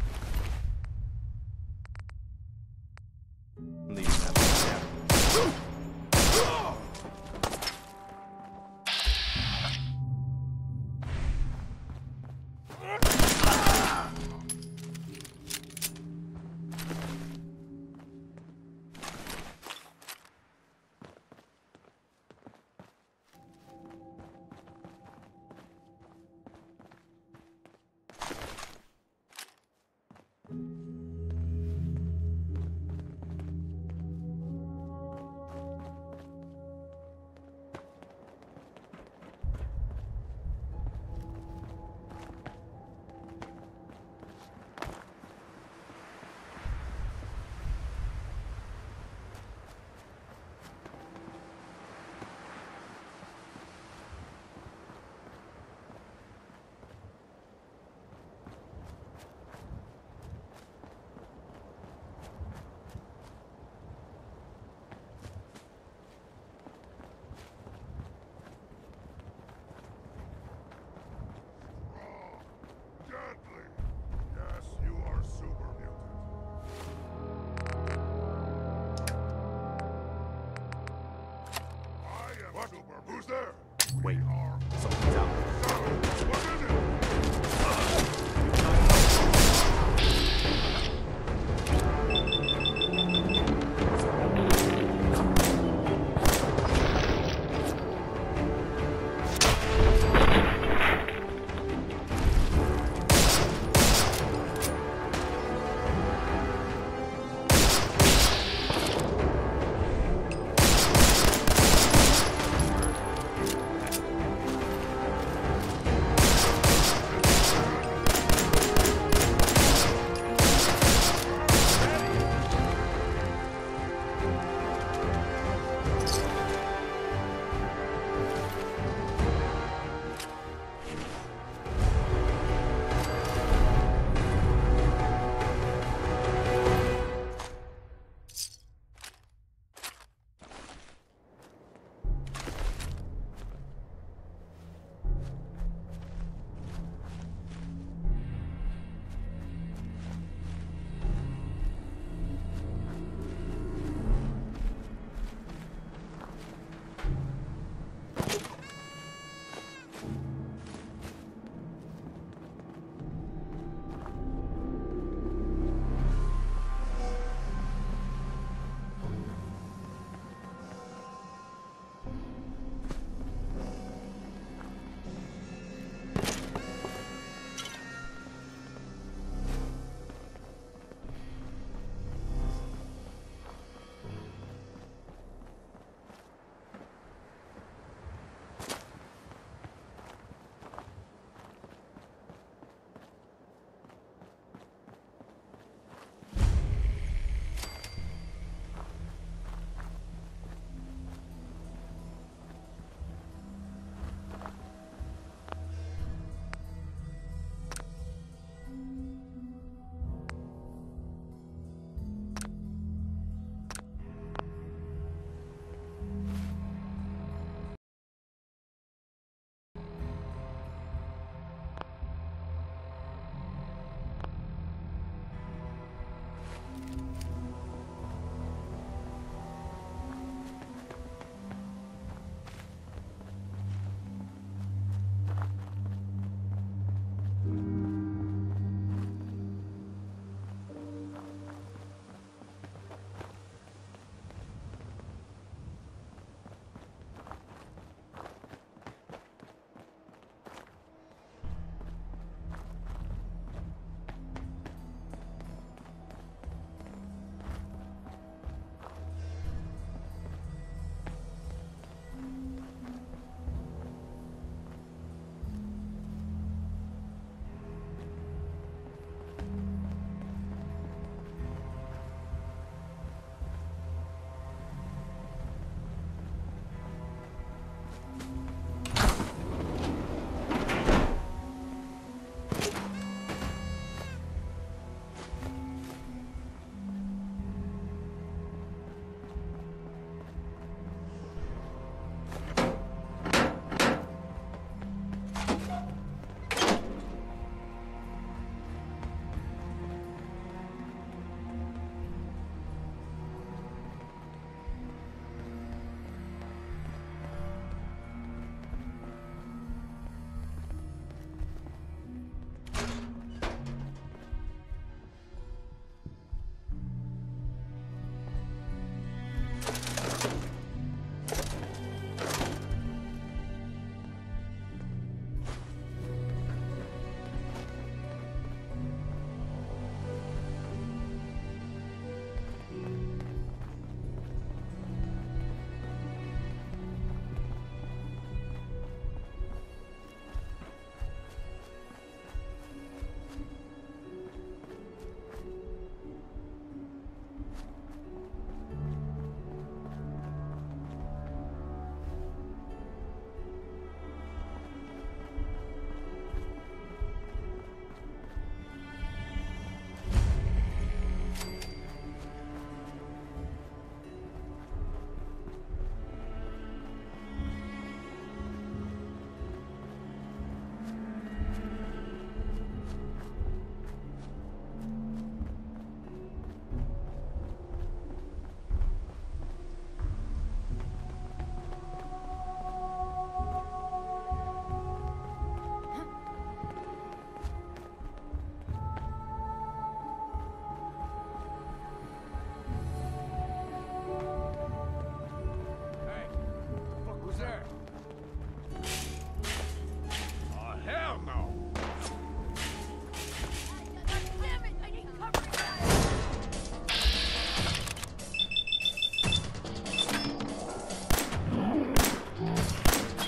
Wait, something's out.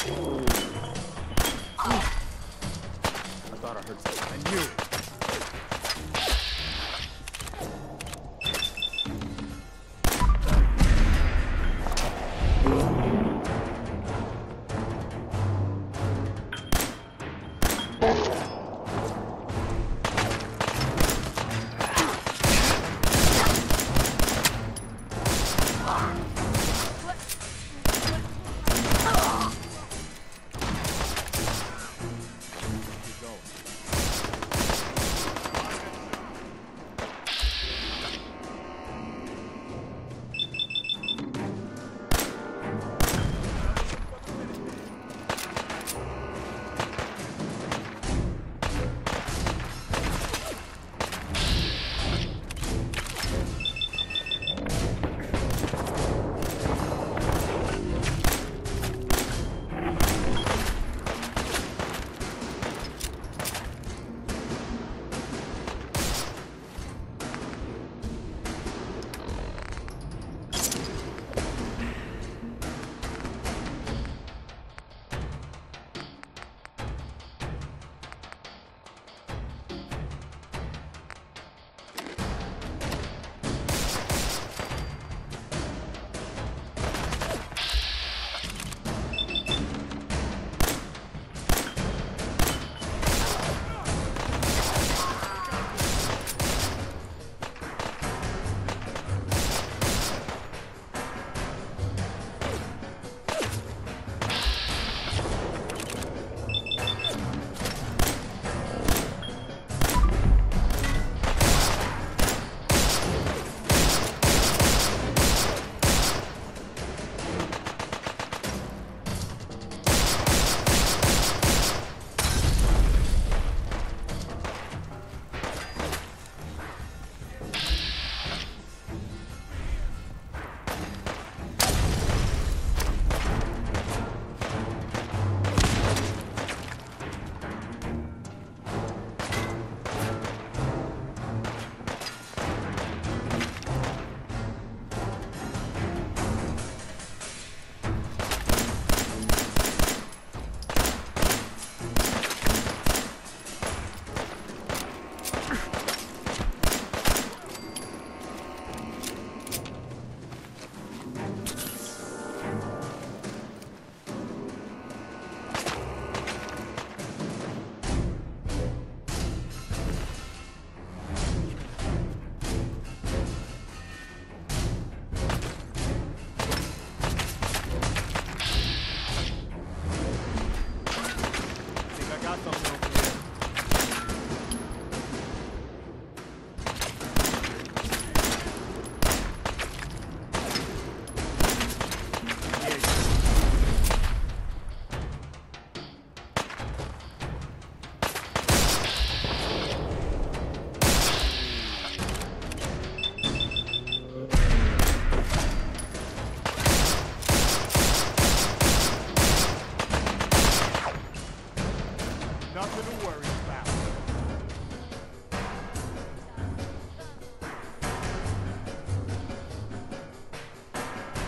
I thought I heard something. I knew it.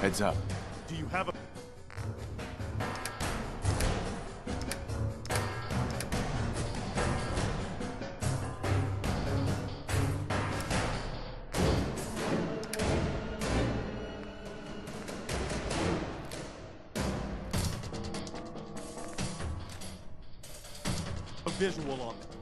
Heads up. Do you have a... visual on it?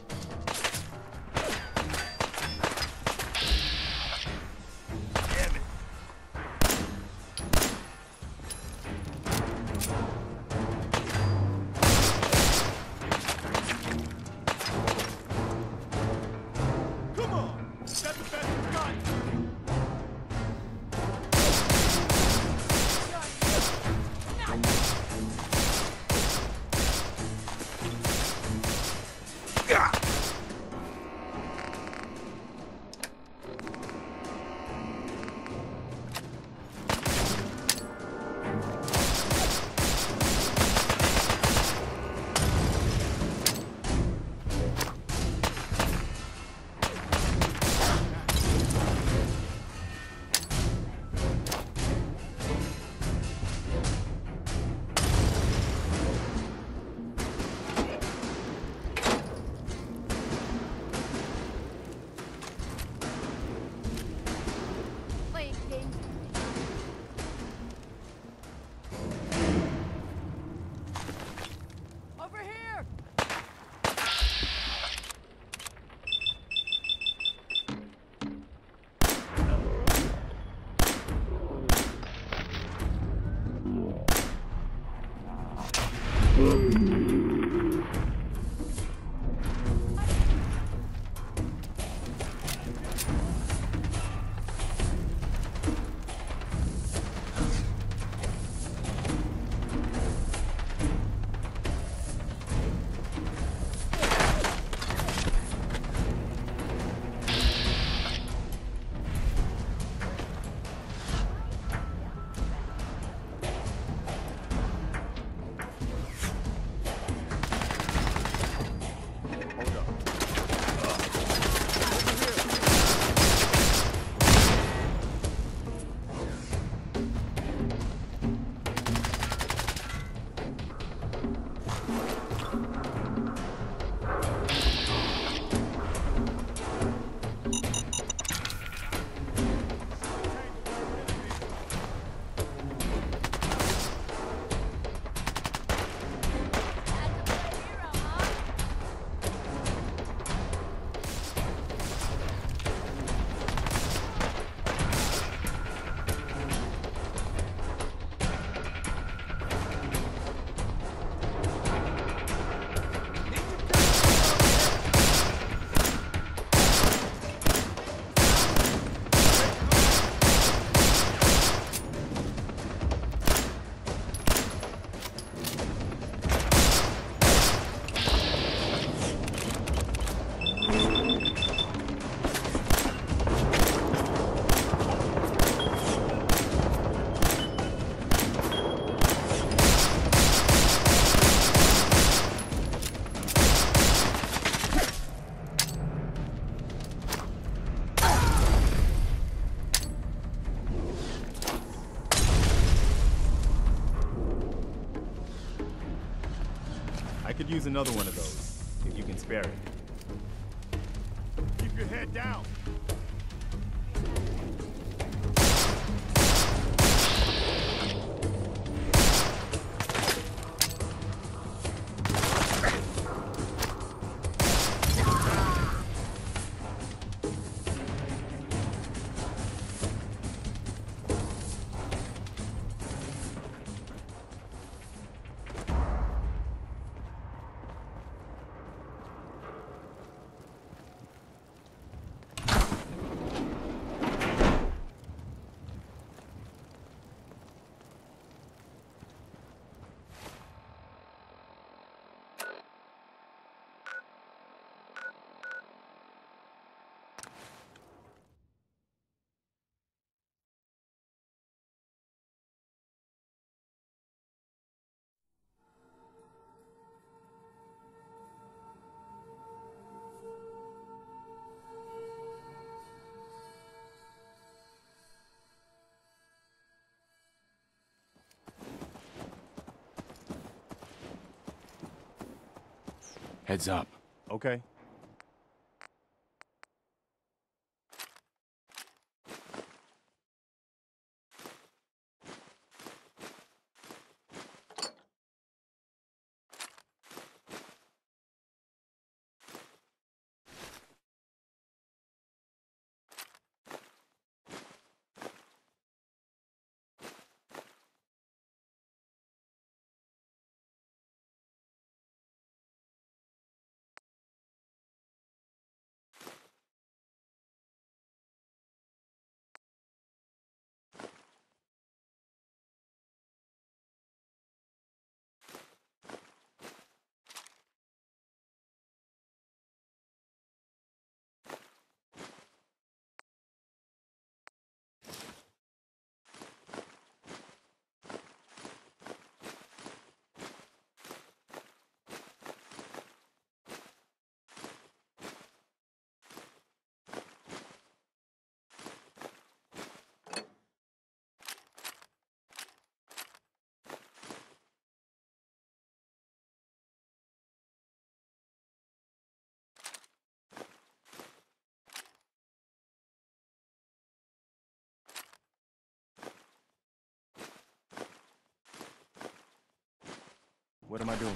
I could use another one of those, if you can spare it. Keep your head down. Heads up. Okay. What am I doing?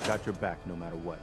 got your back no matter what.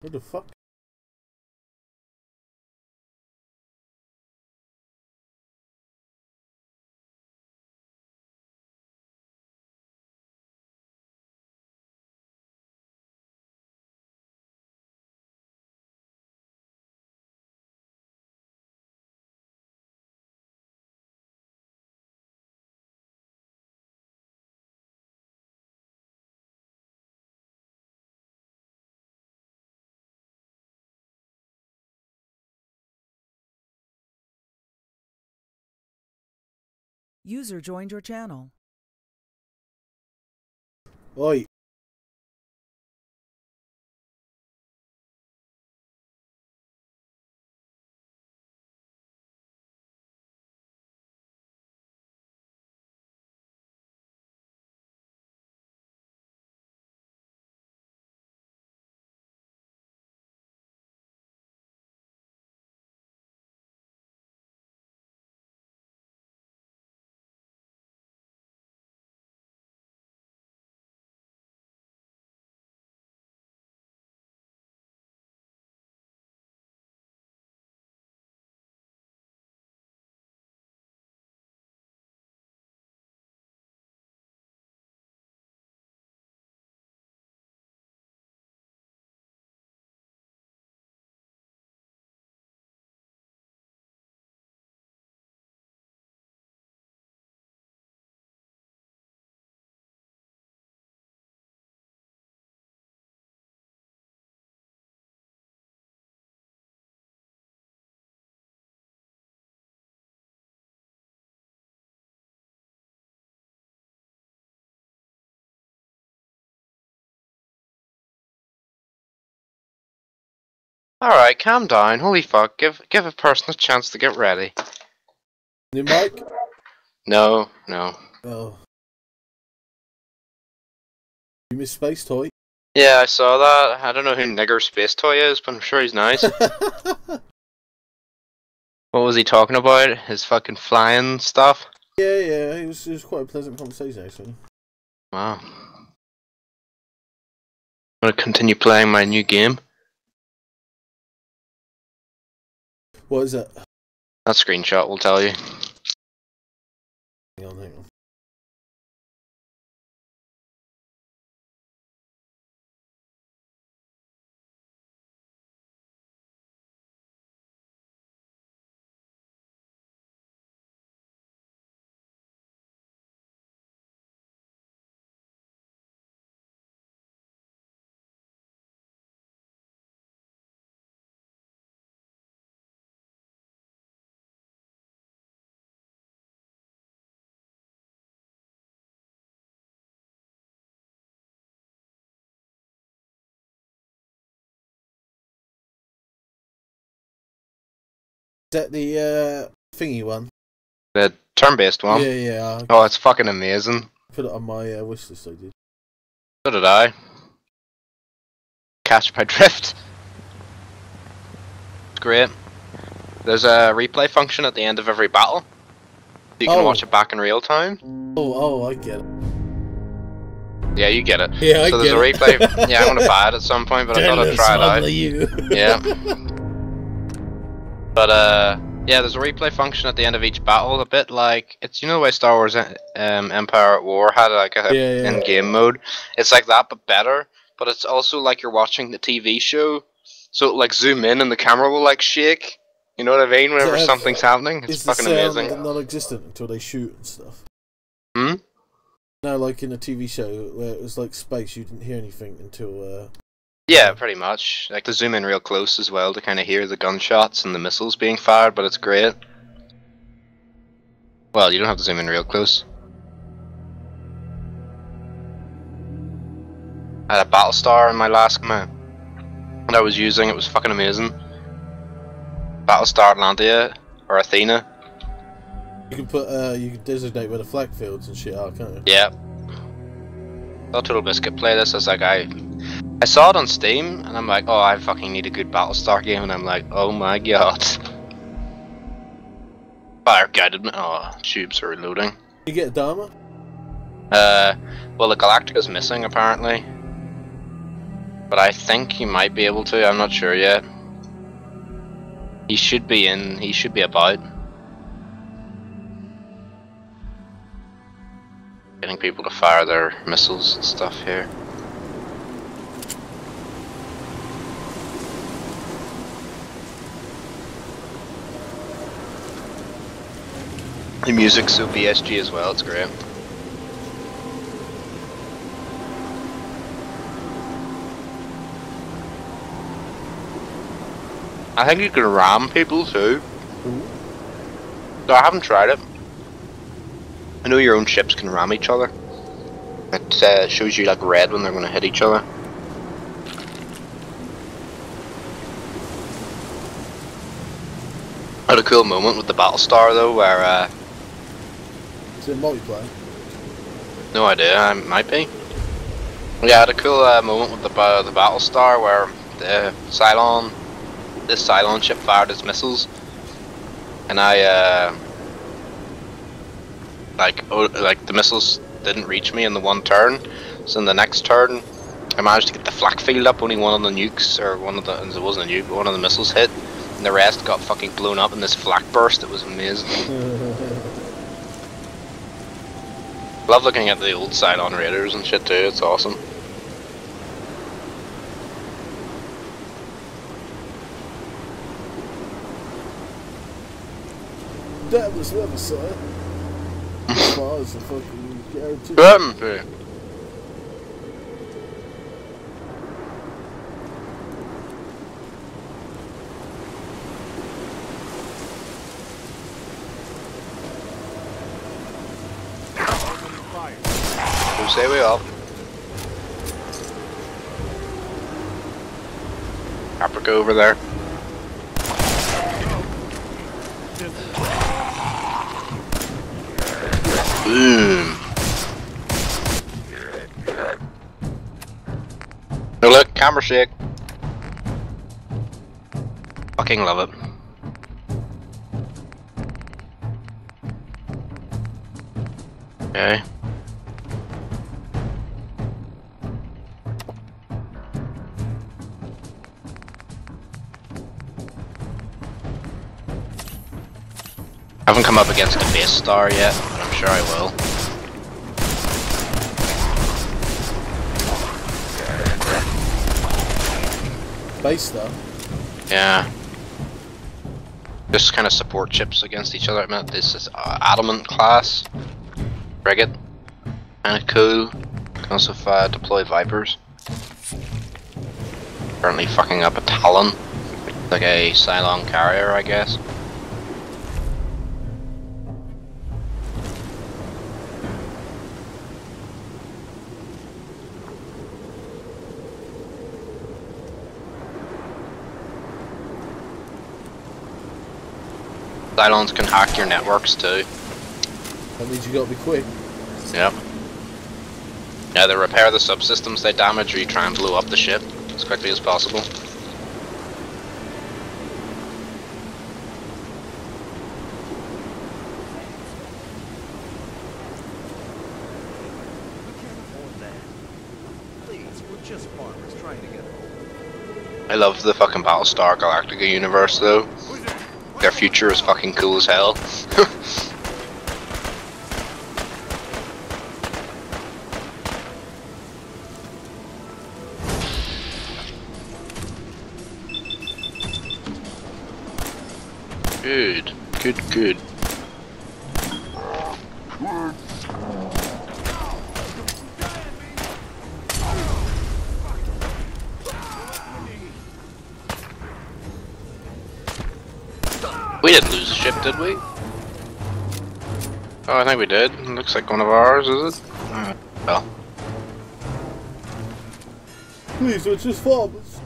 What the fuck? User joined your channel. Oi. Alright, calm down. Holy fuck. Give a person a chance to get ready. New mic? No, no. Oh. You miss Space Toy? Yeah, I saw that. I don't know who Nigger Space Toy is, but I'm sure he's nice. What was he talking about? His fucking flying stuff? Yeah, it was quite a pleasant conversation actually. Wow. I'm gonna continue playing my new game. What is it? That screenshot will tell you. Hang on. Is that the thingy one? The turn-based one? Yeah. Oh, it's fucking amazing. Put it on my wish list, I did. So did I. Catch my drift. It's great. There's a replay function at the end of every battle. You can watch it back in real time. Oh, I get it. Yeah, you get it. Yeah, so there's a replay. Yeah, I'm gonna buy it at some point, but I thought I'd try it out. You. Yeah. But yeah, there's a replay function at the end of each battle, a bit like it's the way Star Wars Empire at War had like a in-game mode. It's like that, but better. But it's also like you're watching the TV show, so it'll, like zoom in and the camera will like shake. You know what I mean? Whenever something's happening, it's fucking amazing. Is non-existent until they shoot and stuff? Hmm. No, like in a TV show where it was like space, you didn't hear anything until. Yeah, pretty much. Like to zoom in real close as well to kind of hear the gunshots and the missiles being fired, but it's great. Well, you don't have to zoom in real close. I had a Battlestar in my last command that I was using. It was fucking amazing. Battlestar Atlantia or Athena. You can put you can designate where the flag fields and shit are, can't you? Yeah. I thought Total Biscuit play this. I was like, I saw it on Steam and I'm like, oh, I fucking need a good Battlestar game, and I'm like, oh my god. Fire guided. Oh, tubes are reloading. You get a Dharma? Well, the Galactica's missing apparently. But I think he might be able to, I'm not sure yet. He should be in, he should be about. Getting people to fire their missiles and stuff here. The music's so BSG as well, it's great. I think you can ram people too. So I haven't tried it. I know your own ships can ram each other. It shows you like red when they're going to hit each other. Had a cool moment with the Battlestar though, where Is it multiplayer? no idea, it might be. Yeah, I had a cool moment with the Battlestar where the this Cylon ship fired its missiles, and I like the missiles didn't reach me in the one turn, so in the next turn I managed to get the flak field up. Only one of the nukes, or one of the, it wasn't a nuke, but one of the missiles hit, and the rest got fucking blown up in this flak burst. It was amazing. Love looking at the old Cylon Raiders and shit too, it's awesome. That was the other side. As far as the fucking guarantee. Who say we all? Caprica over there. Boom. Oh look, camera shake. Fucking love it. Okay. I haven't come up against a base star yet, but I'm sure I will. Base star? Yeah. Just kind of support chips against each other. I mean, this is Adamant class. Frigate. Kinda cool. Can also deploy Vipers. Currently fucking up a Talon. Like a Cylon carrier, I guess. Cylons can hack your networks too. That means you gotta be quick. Yep. Yeah, they repair the subsystems they damage, or you try and blow up the ship as quickly as possible. I love the fucking Battlestar Galactica universe though. Their future is fucking cool as hell. Good, good, good. We didn't lose a ship, did we? Oh, I think we did. Looks like one of ours, is it? Well. Please, it's just farmers.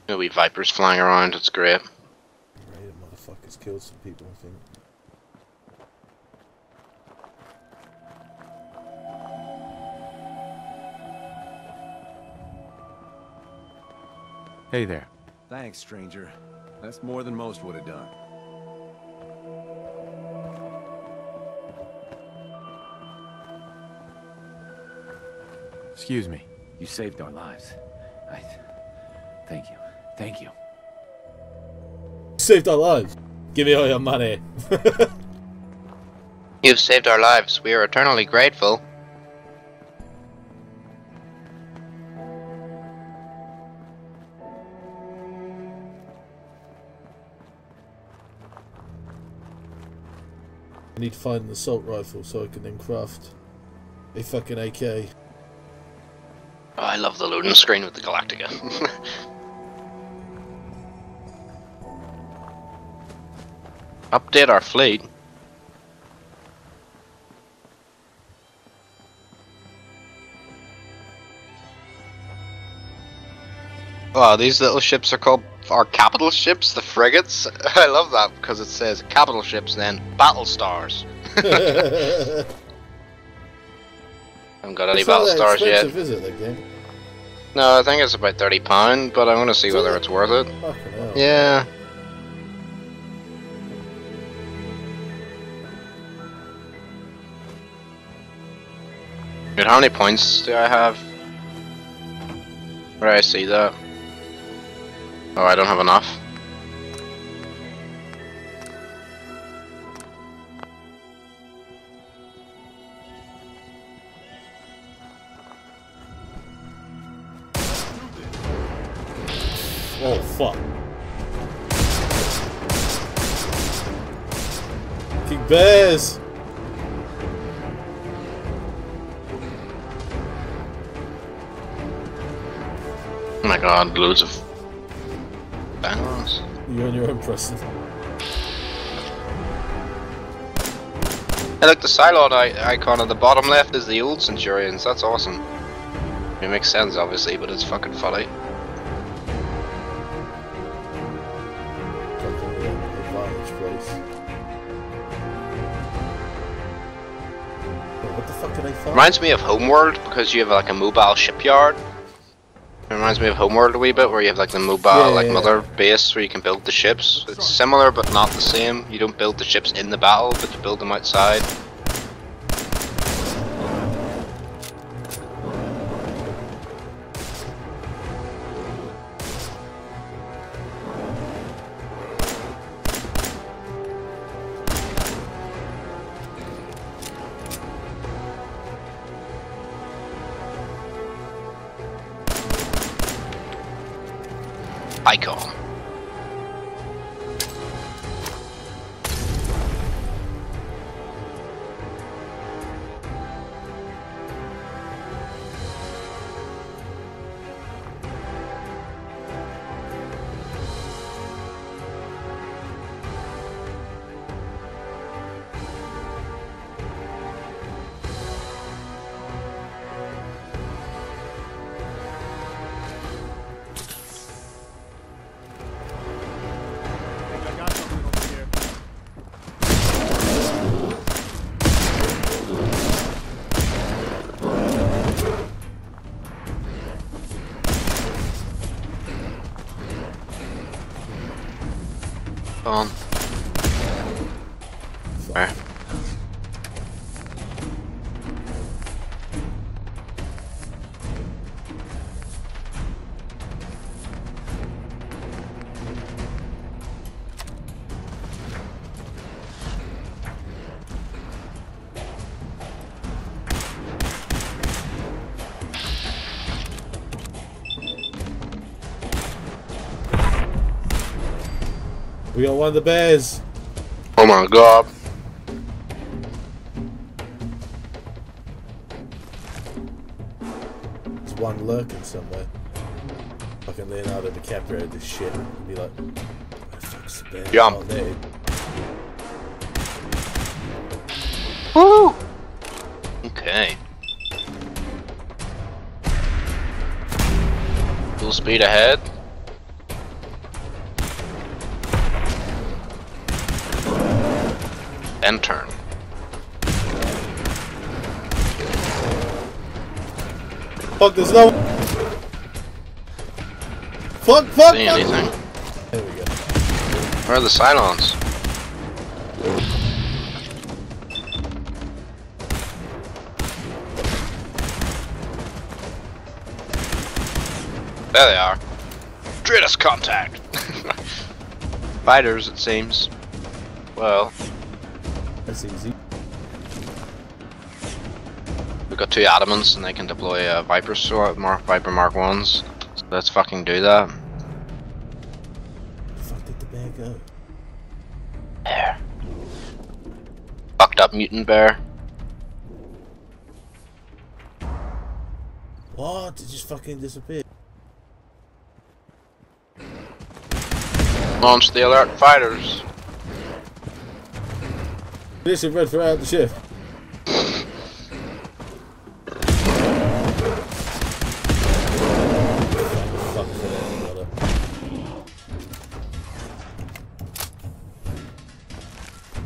There'll be Vipers flying around, it's great. Right, motherfuckers killed some people, I think. Hey there. Thanks, stranger. That's more than most would have done. Excuse me. You saved our lives. Thank you. Thank you. Saved our lives. Give me all your money. You've saved our lives. We are eternally grateful. I need to find an assault rifle so I can then craft a fucking AK. Oh, I love the loading screen with the Galactica. Update our fleet. Oh, these little ships are called capital ships, the frigates. I love that because it says capital ships, then battle stars. Haven't got any battle stars yet. Is it, that game? No, I think it's about £30, but I want to see whether it's worth it. Fucking hell. Yeah. Wait, how many points do I have? Where do I see that? Oh, I don't have enough. Oh fuck. King Bears! Oh my god, loads of bangers. You're on your own, Preston. Hey, look, the Cylon icon on the bottom left is the old Centurions. That's awesome. It makes sense, obviously, but it's fucking funny. What the fuck did I find? Reminds me of Homeworld because you have like a mobile shipyard. It reminds me of Homeworld a wee bit, where you have like the mobile mother base where you can build the ships. It's similar but not the same. You don't build the ships in the battle, but you build them outside. Icon. On. Where? We got one of the bears. Oh my god. There's one lurking somewhere. Fucking Leonardo DiCaprio this shit and be like, where the fuck's the bear? Jump. Oh, there. Woo! Okay. Full speed ahead. And turn. Fuck, there's no. Fuck, fuck! See anything? There we go. Where are the Cylons? There they are. Stratus contact! Fighters, it seems. Well. That's easy. We've got 2 adamants and they can deploy Viper Viper Mark 1s. So let's fucking do that. Where the fuck did the bear go? Bear. Fucked up mutant bear. What? It just fucking disappeared. Launch the alert fighters. Listen, red throughout the ship.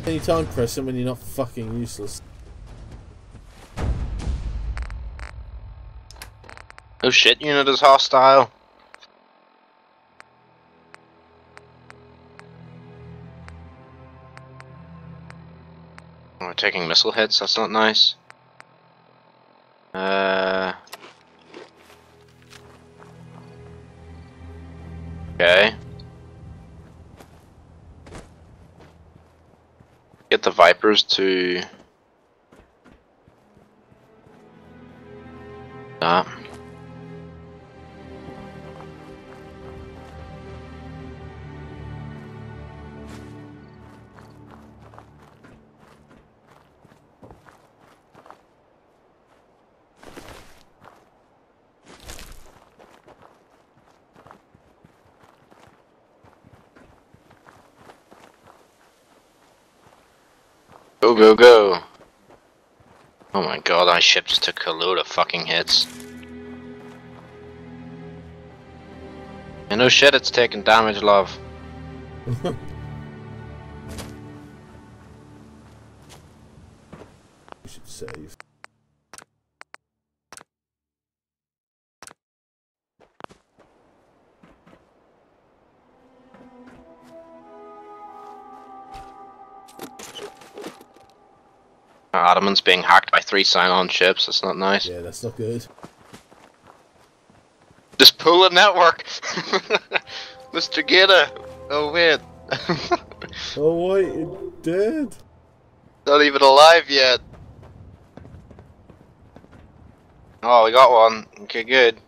Anytime press them when you're not fucking useless. Oh shit, unit is hostile. We're taking missile hits, that's not nice. Okay. Get the Vipers to that. Go, go, go. Oh my god, my ship just took a load of fucking hits. And no shit, it's taking damage, love. You should save. Ottoman's being hacked by 3 Cylon ships, that's not nice. Yeah, that's not good. Just pull a network! Mr. Gator! Oh wait. Oh wait, you're dead? Not even alive yet. Oh, we got one. Okay, good.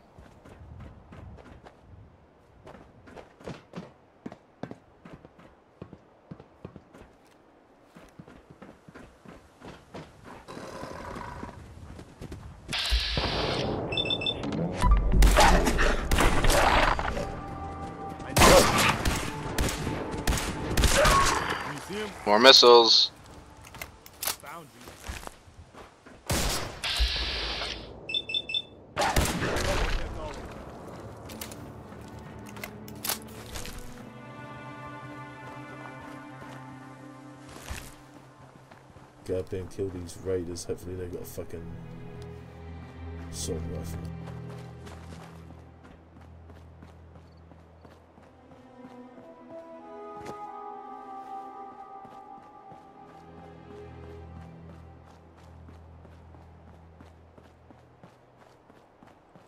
More missiles. Found you. Go up there and kill these raiders. Hopefully they got a fucking assault rifle.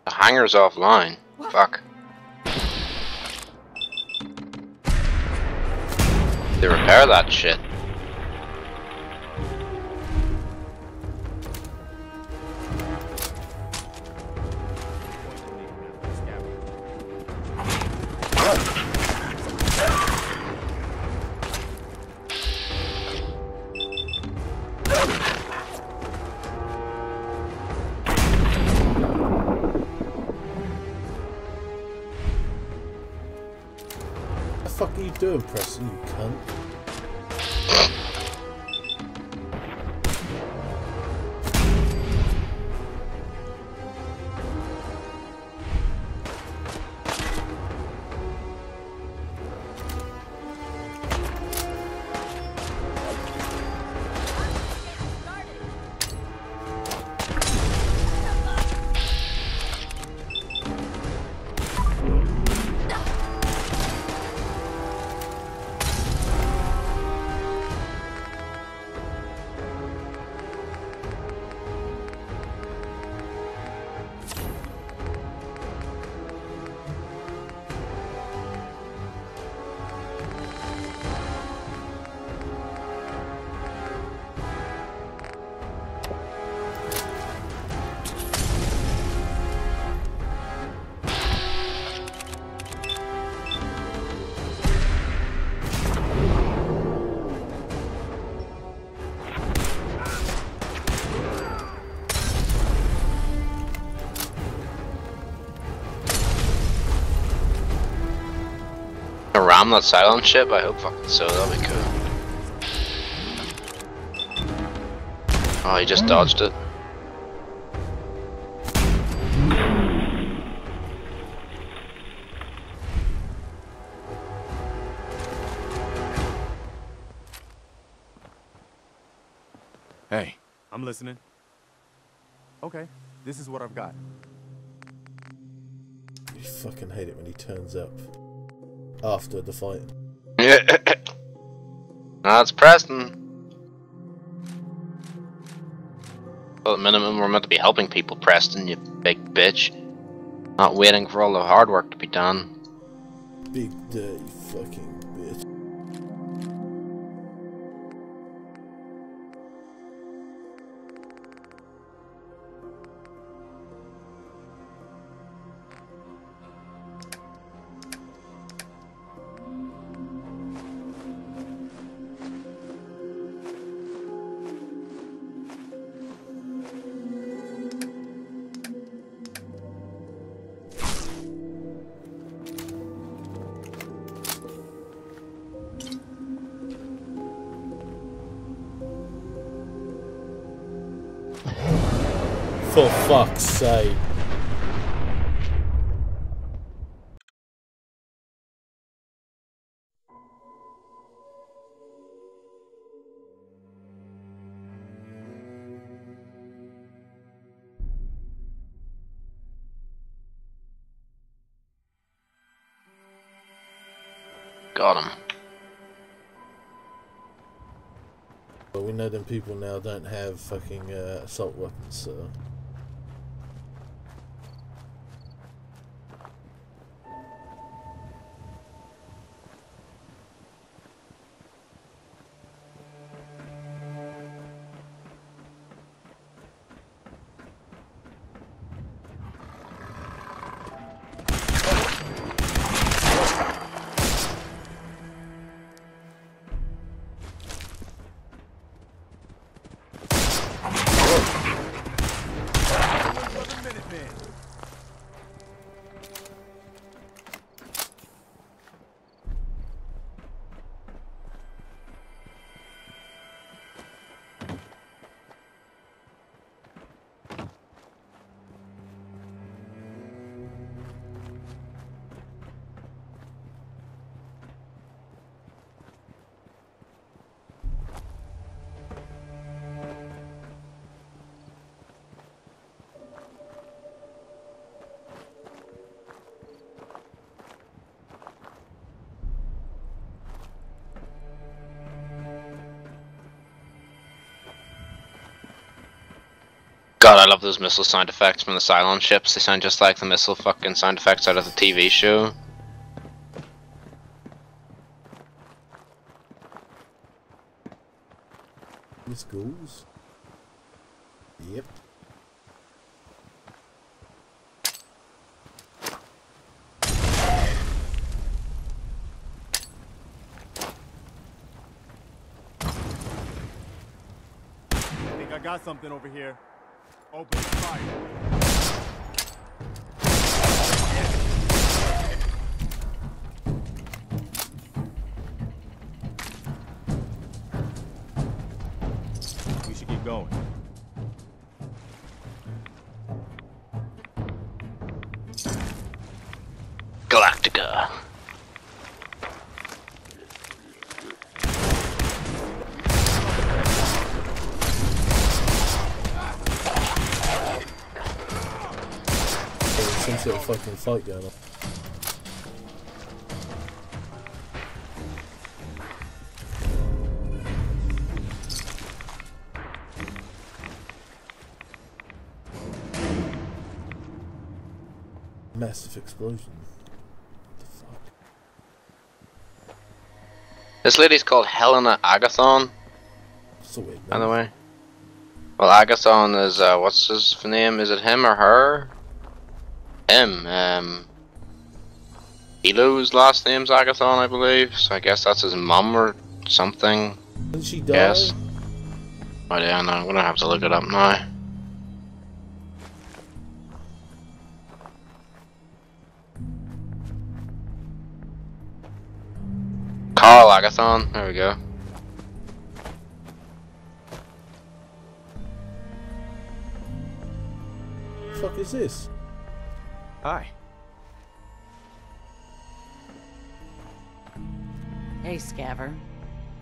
The hangar's offline. What? Fuck. They repair that shit. What the fuck are you doing, Preston, you cunt? ram that silent ship? I hope fucking so, that'd be cool. Oh, he just dodged it. Hey. I'm listening. Okay, this is what I've got. You fucking hate it when he turns up after the fight. That's Preston. Well, at minimum, we're meant to be helping people, Preston, you big bitch. Not waiting for all the hard work to be done. Big dirty fucking bitch. For fuck's sake. Got him. But we know them people now don't have fucking assault weapons, so... God, I love those missile sound effects from the Cylon ships. They sound just like the missile fucking sound effects out of the TV show. Miss Ghouls? Yep. I think I got something over here. Open fire. We should keep going. Galactica. Some sort of fucking fight going on. Massive explosion. What the fuck? This lady's called Helena Agathon. That's a weird name. By the way. Well, Agathon is, what's his name? Is it him or her? Him. Elo's last name's Agathon, I believe. So I guess that's his mum or something. Didn't she die? Yes. Oh yeah, no, I'm gonna have to look it up now. Carl Agathon. There we go. What the fuck is this? Hi. Hey, Scaver.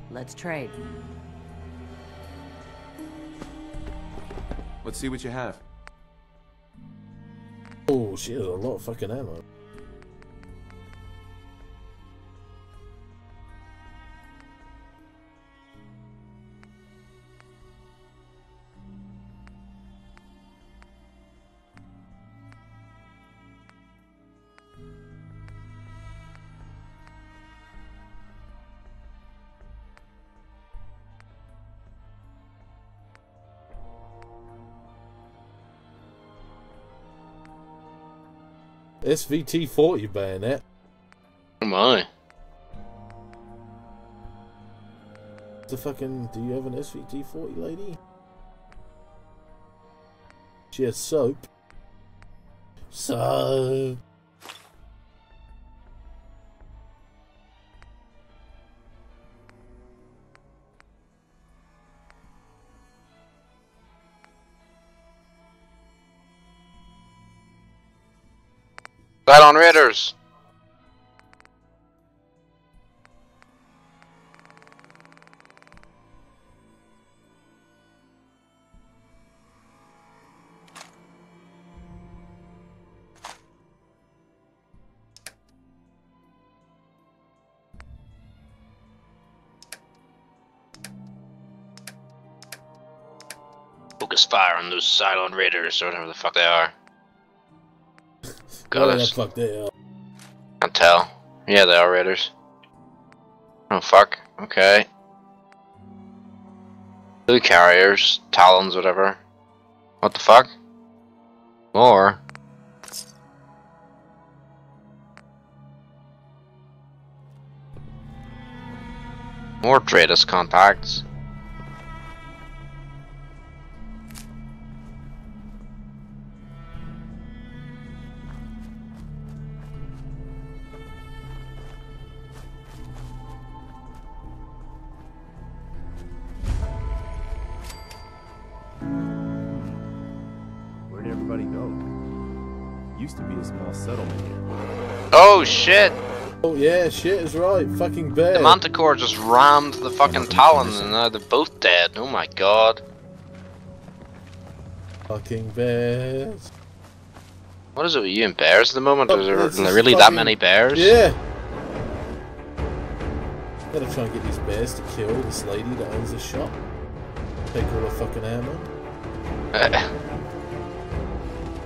Let's trade. Let's see what you have. Oh, she has a lot of fucking ammo. SVT-40 bayonet. Oh my. The fucking, do you have an SVT-40, lady? She has soap. Soap. Cylon Raiders! Focus fire on those Cylon Raiders, or whatever the fuck they are. Whatever the fuck they are. Can't tell. Yeah, they are Raiders. Oh fuck. Okay. Blue carriers, Talons, whatever. What the fuck? More. More Tratus contacts. Where'd everybody go? Used to be a small settlement here. Oh shit! Oh yeah, shit is right. Fucking bear. The Manticore just rammed the fucking Talon and now they're both dead. Oh my god. Fucking bears. What is it with you and bears at the moment? Oh, Is there really that many bears? Yeah. Gotta try and get these bears to kill this lady that owns the shop. Take all her fucking ammo.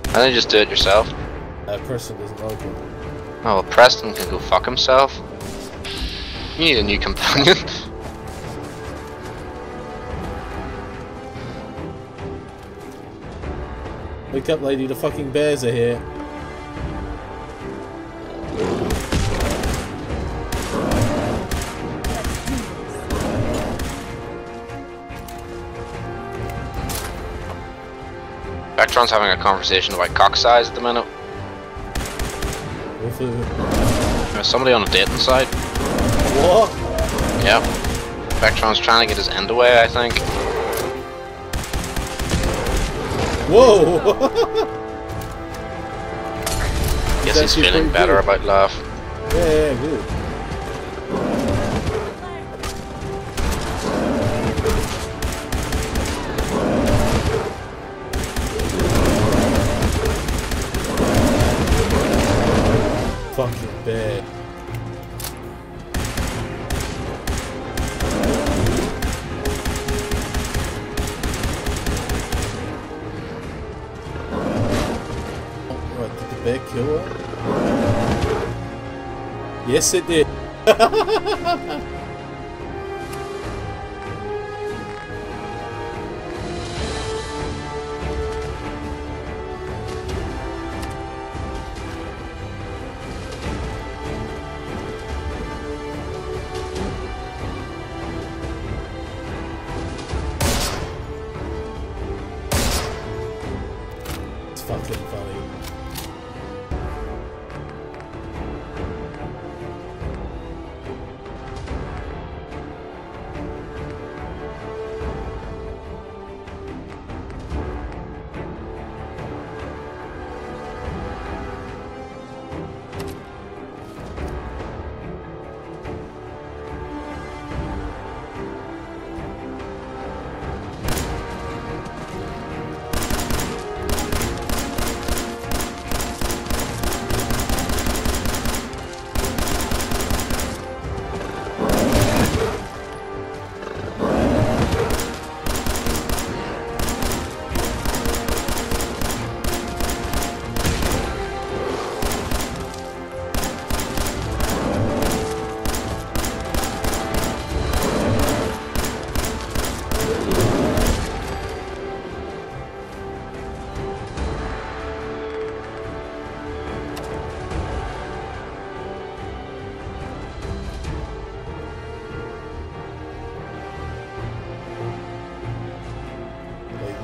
Why don't you just do it yourself? Preston doesn't like it. Oh, well, Preston can go fuck himself. You need a new companion. Wake up, lady, the fucking bears are here. Vectron's having a conversation about cock size at the minute. There's somebody on the dating side. What? Yep. Vectron's trying to get his end away, I think. Whoa! Guess he's feeling better about love. Yeah, good. Fucking bad. What, did the bear kill her? Yes, it did. Fucking funny.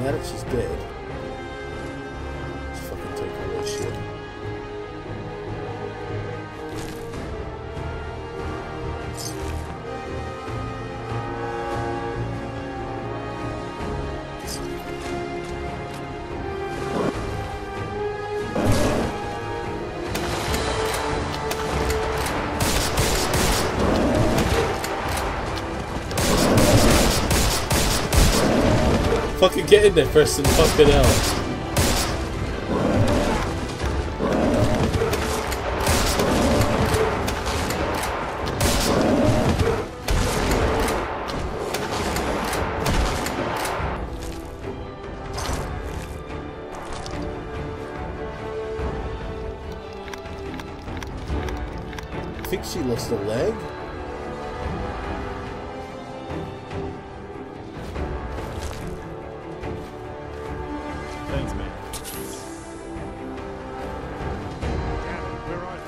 Now that she's dead, let's fucking take all that shit. Fucking get in there, Preston. Fucking hell. I think she lost a leg. Thanks, man. Where are you?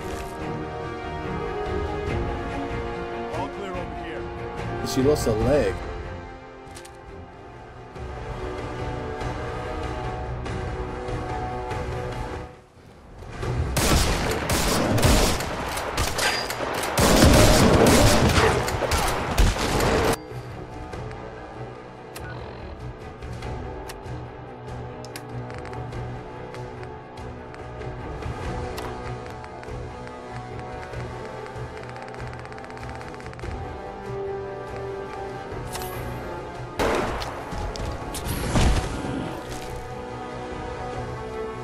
All clear over here. She lost a leg.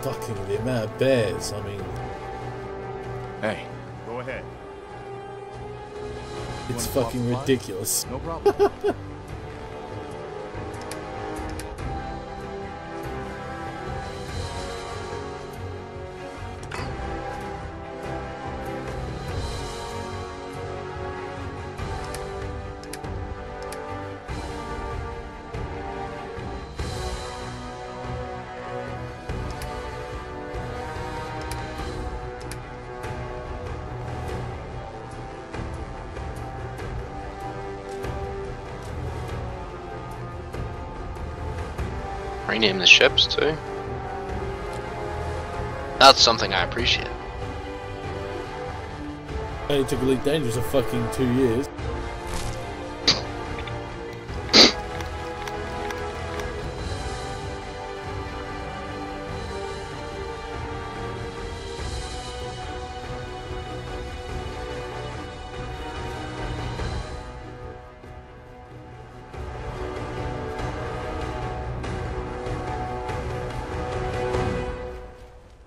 Fucking the amount of bears, I mean... Hey. Go ahead. It's fucking ridiculous. No problem. Rename the ships too. That's something I appreciate. Only took Elite Dangerous a fucking 2 years.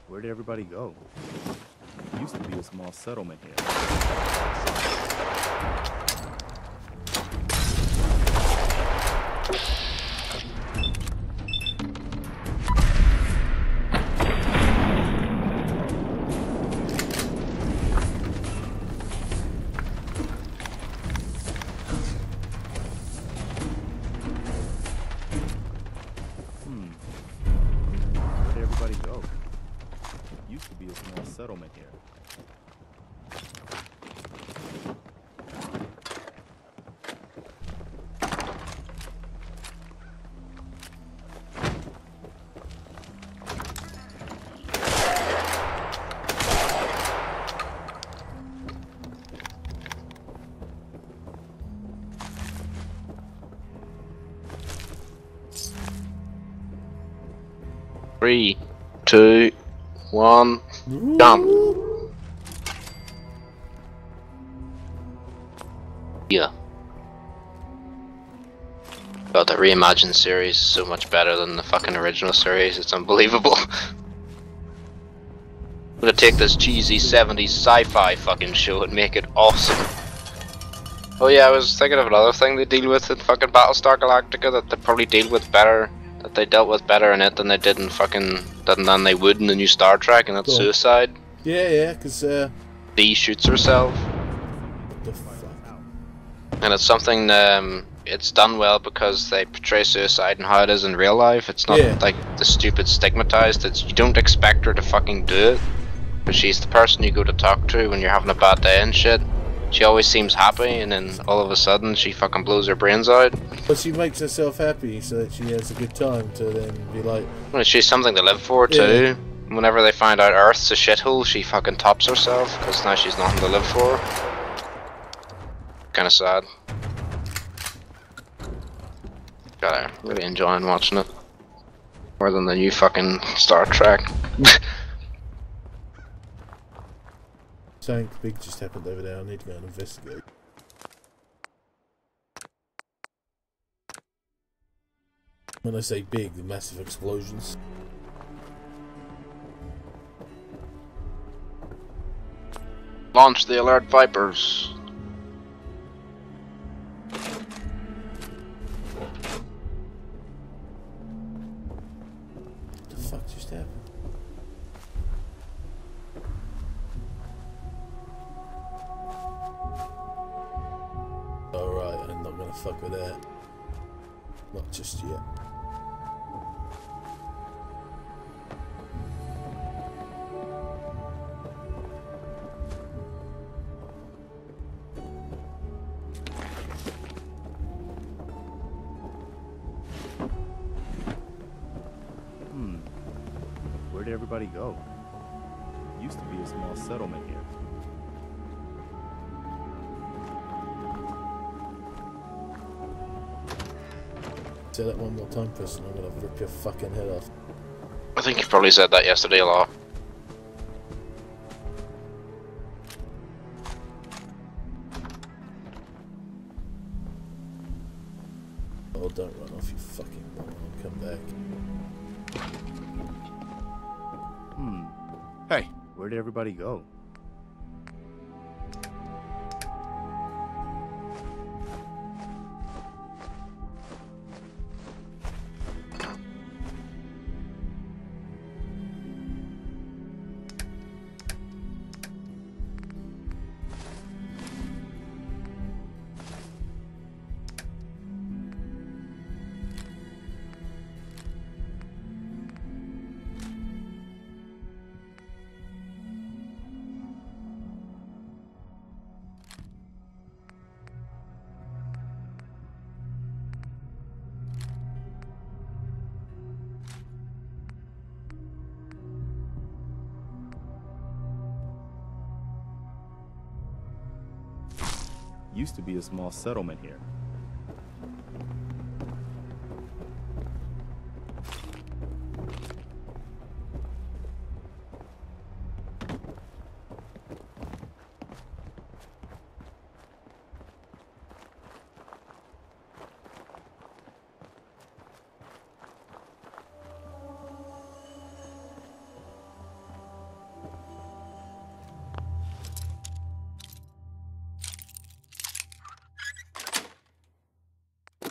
Where did everybody go? It used to be a small settlement here. Where did everybody go? Used to be a small settlement here. 3, 2, 1, done. Yeah. God, the reimagined series is so much better than the fucking original series, it's unbelievable. I'm gonna take this cheesy 70s sci-fi fucking show and make it awesome. Oh yeah, I was thinking of another thing they deal with in fucking Battlestar Galactica that they probably deal with better, that they dealt with better in it than they did in fucking, than they would in the new Star Trek, and that's suicide. Yeah, because Dee shoots herself. What the fuck? And it's something, it's done well because they portray suicide and how it is in real life. It's not like the stupid stigmatized, it's, you don't expect her to fucking do it, but she's the person you go to talk to when you're having a bad day and shit. She always seems happy, and then all of a sudden she fucking blows her brains out. But she makes herself happy so that she has a good time to then be like... Well, she's something to live for too. Whenever they find out Earth's a shithole, she fucking tops herself, because now she's nothing to live for. Kinda sad. God, I'm really enjoying watching it. More than the new fucking Star Trek. Something big just happened over there. I need to go and investigate. When I say big, the massive explosions. Launch the alert Vipers. What the fuck just happened? Alright, I'm not gonna fuck with that. Not just yet. Where did everybody go? Used to be a small settlement here. Say that one more time, Preston. I'm gonna rip your fucking head off. I think you probably said that yesterday a lot. Oh, don't run off, you fucking moron. Come back. Hey, where did everybody go? Used to be a small settlement here.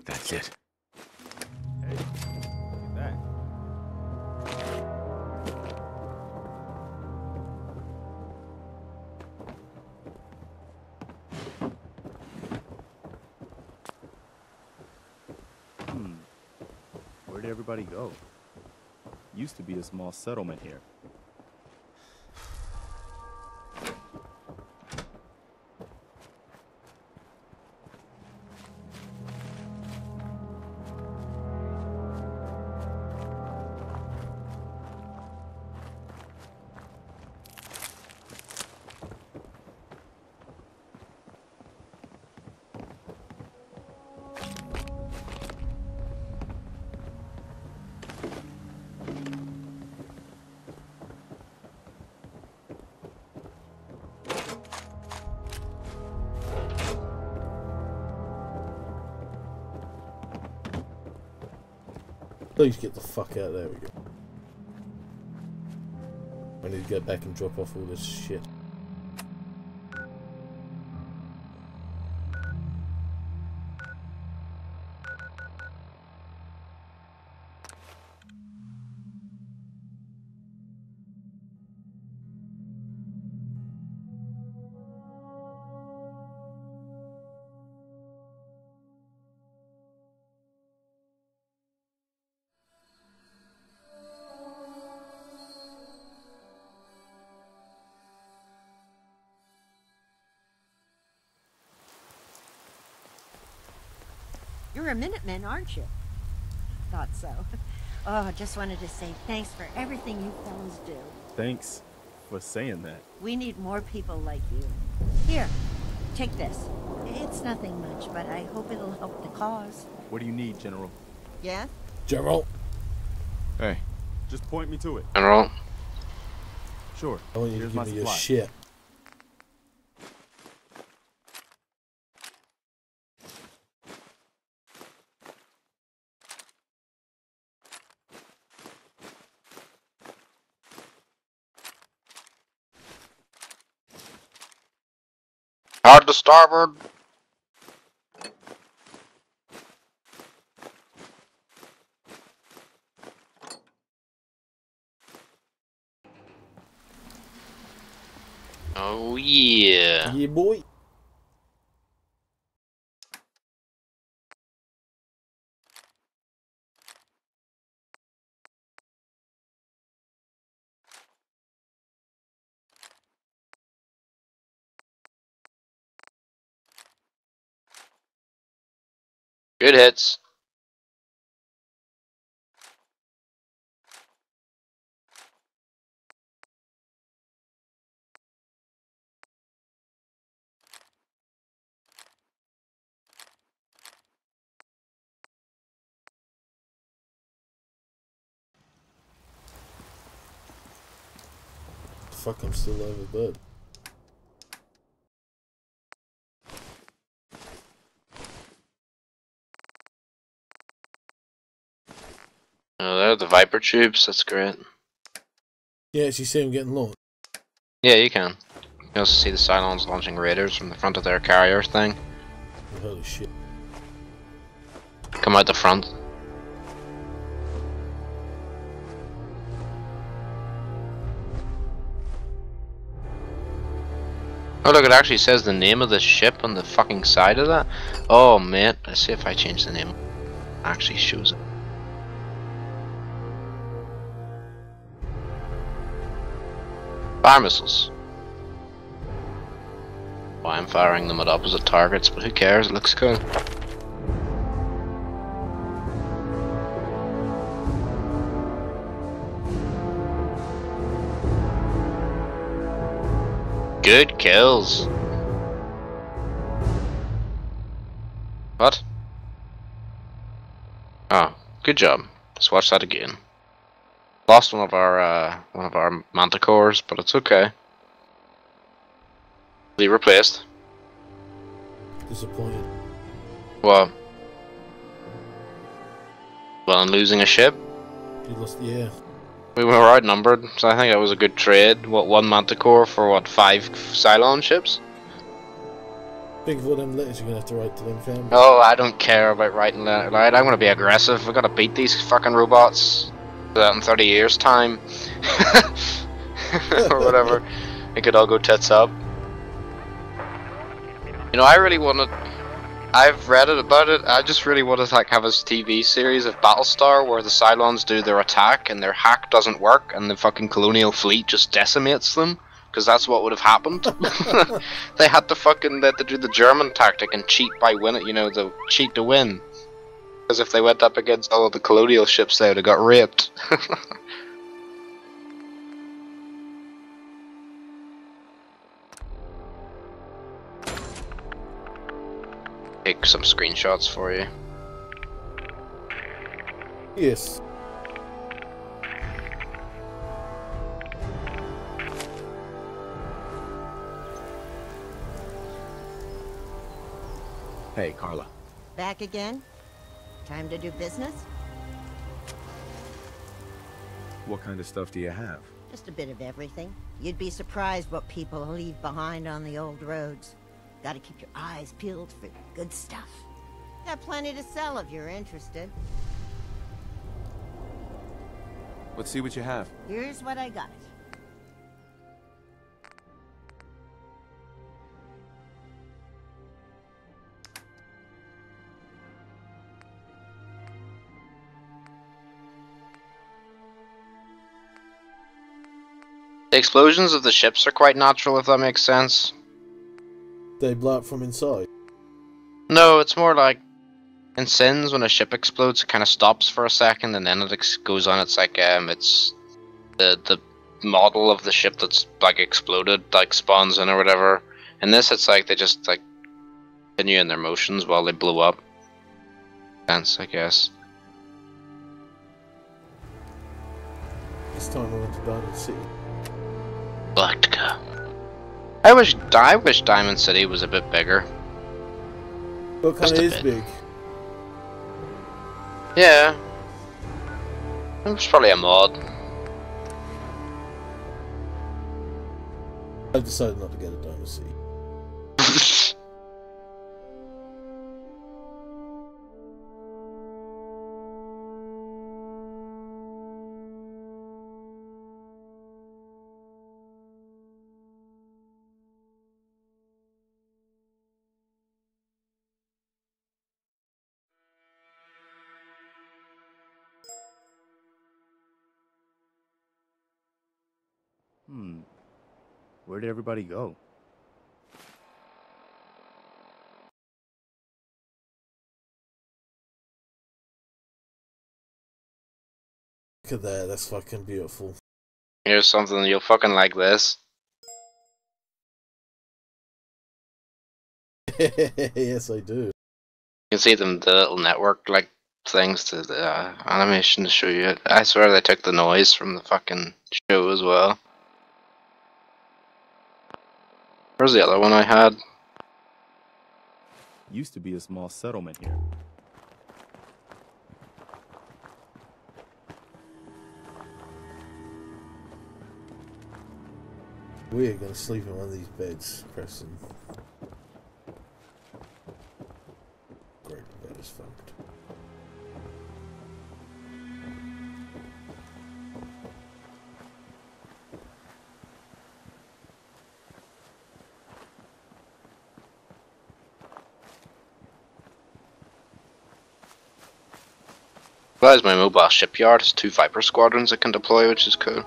That's it. Hey, look at that. Where did everybody go? Used to be a small settlement here. Please get the fuck out. There we go. I need to go back and drop off all this shit. You're a Minuteman, aren't you? Thought so. Oh, just wanted to say thanks for everything you fellas do. Thanks for saying that. We need more people like you. Here, take this. It's nothing much, but I hope it'll help the cause. What do you need, General? Yeah? General. Hey. Just point me to it. General. Sure. I want you to give me your shit. Hard to starboard. Oh yeah. Yeah, boy. Good hits. Fuck, I'm still over bed. Oh, there are the Viper tubes. That's great. Yeah, you see them getting launched. Yeah, you can. You can also see the Cylons launching raiders from the front of their carrier thing. Holy shit. Come out the front. Oh look, it actually says the name of the ship on the fucking side of that. Oh mate, let's see if I change the name. It actually shows it. Fire missiles. Well, I'm firing them at opposite targets, but who cares? It looks cool. Good kills. What? Oh, good job. Let's watch that again. Lost one of our manticores, but it's okay. Be replaced. Disappointed. What? Well, I'm losing a ship. You lost, yeah. We were outnumbered, so I think that was a good trade. What, one manticore for what, 5 Cylon ships? Think of all them letters you're gonna have to write to them families. Oh, I don't care about writing that. Right? I'm gonna be aggressive. We gotta beat these fucking robots. So that in 30 years' time, or whatever, it could all go tits up. You know, I really wanted. I've read it about it. I just really want to like have a TV series of Battlestar where the Cylons do their attack and their hack doesn't work, and the fucking colonial fleet just decimates them. Because that's what would have happened. They had to do the German tactic and cheat by winning. You know, the cheat to win. Because if they went up against all of the colonial ships, they would have got raped. Take some screenshots for you. Yes. Hey, Carla. Back again? Time to do business? What kind of stuff do you have? Just a bit of everything. You'd be surprised what people leave behind on the old roads. Gotta keep your eyes peeled for good stuff. Got plenty to sell if you're interested. Let's see what you have. Here's what I got. The explosions of the ships are quite natural, if that makes sense. They blow up from inside. No, it's more like In Sins, when a ship explodes, it kind of stops for a second, and then it goes on. It's like it's the model of the ship that's like exploded, like spawns in or whatever. In this, it's like they just like continue in their motions while they blow up. Sense, I guess. This time I went to Diamond City. Galactica. I wish Diamond City was a bit bigger. Well, kind of is big. Yeah. It was probably a mod. I decided not to get a Diamond City. Where did everybody go? Look at that, that's fucking beautiful. Here's something you'll fucking like this. Yes, I do. You can see them, the little network like things to the animation to show you it. I swear they took the noise from the fucking show as well. Where's the other one I had? Used to be a small settlement here. We're gonna sleep in one of these beds, Preston. Great, the bed is fucked. That is my mobile shipyard. It's 2 Viper squadrons it can deploy, which is cool.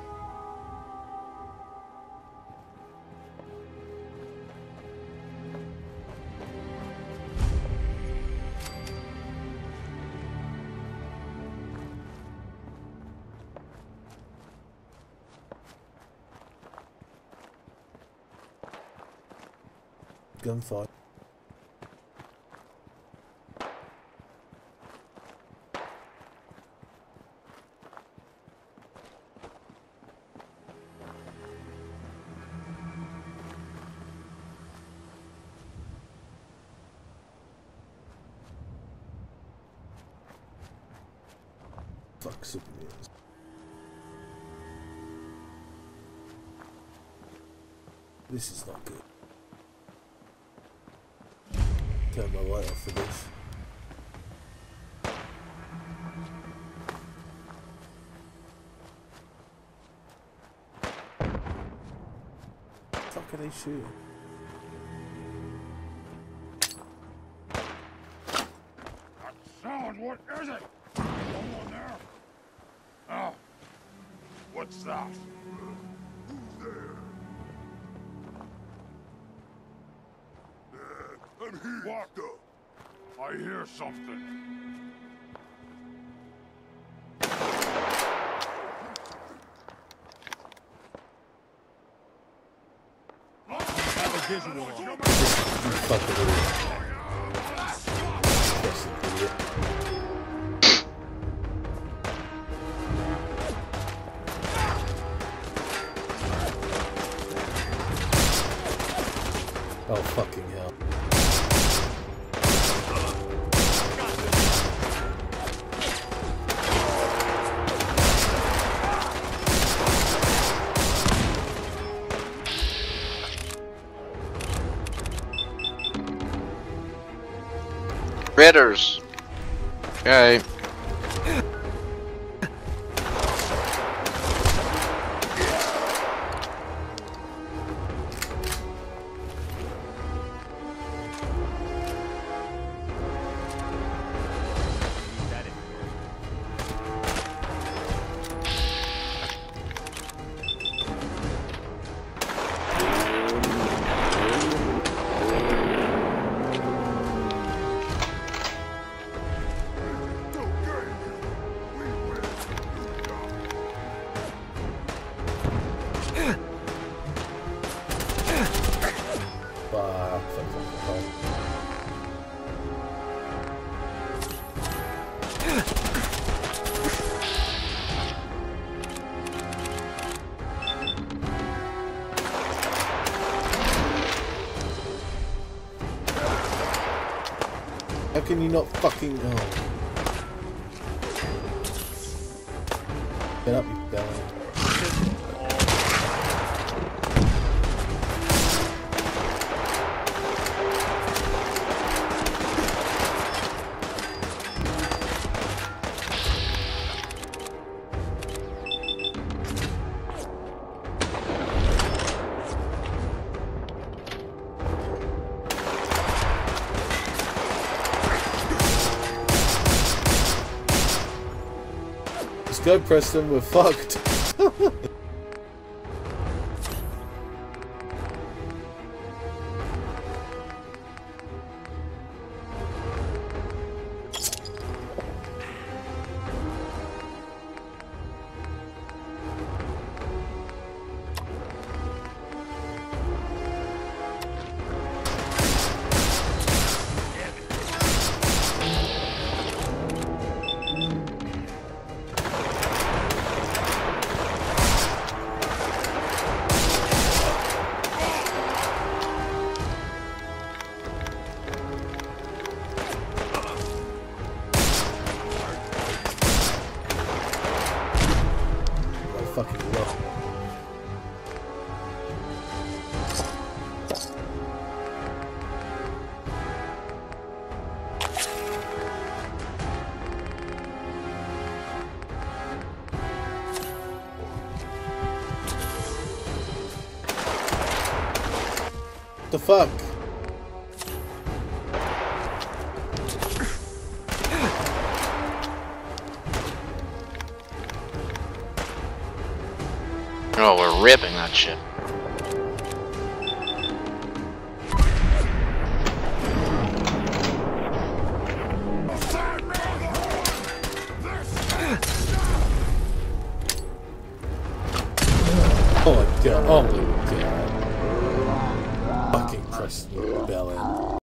Gunfight. Fuck superheroes. This is not good. Turn my light off for this. What the fuck are they shooting? That sound, what is it? Someone there? Oh. What's that? Who's there? I'm here. What the? I hear something. Have a visual on. You fucking idiot. Fucking idiot. Oh fucking hell. Critters. Okay. can you not fucking... Oh. Get up, you belly. Go, Preston, we're fucked. Fucking love. What the fuck? Oh, we're ripping that shit. Oh my god, oh my god. Fucking Preston Bell End.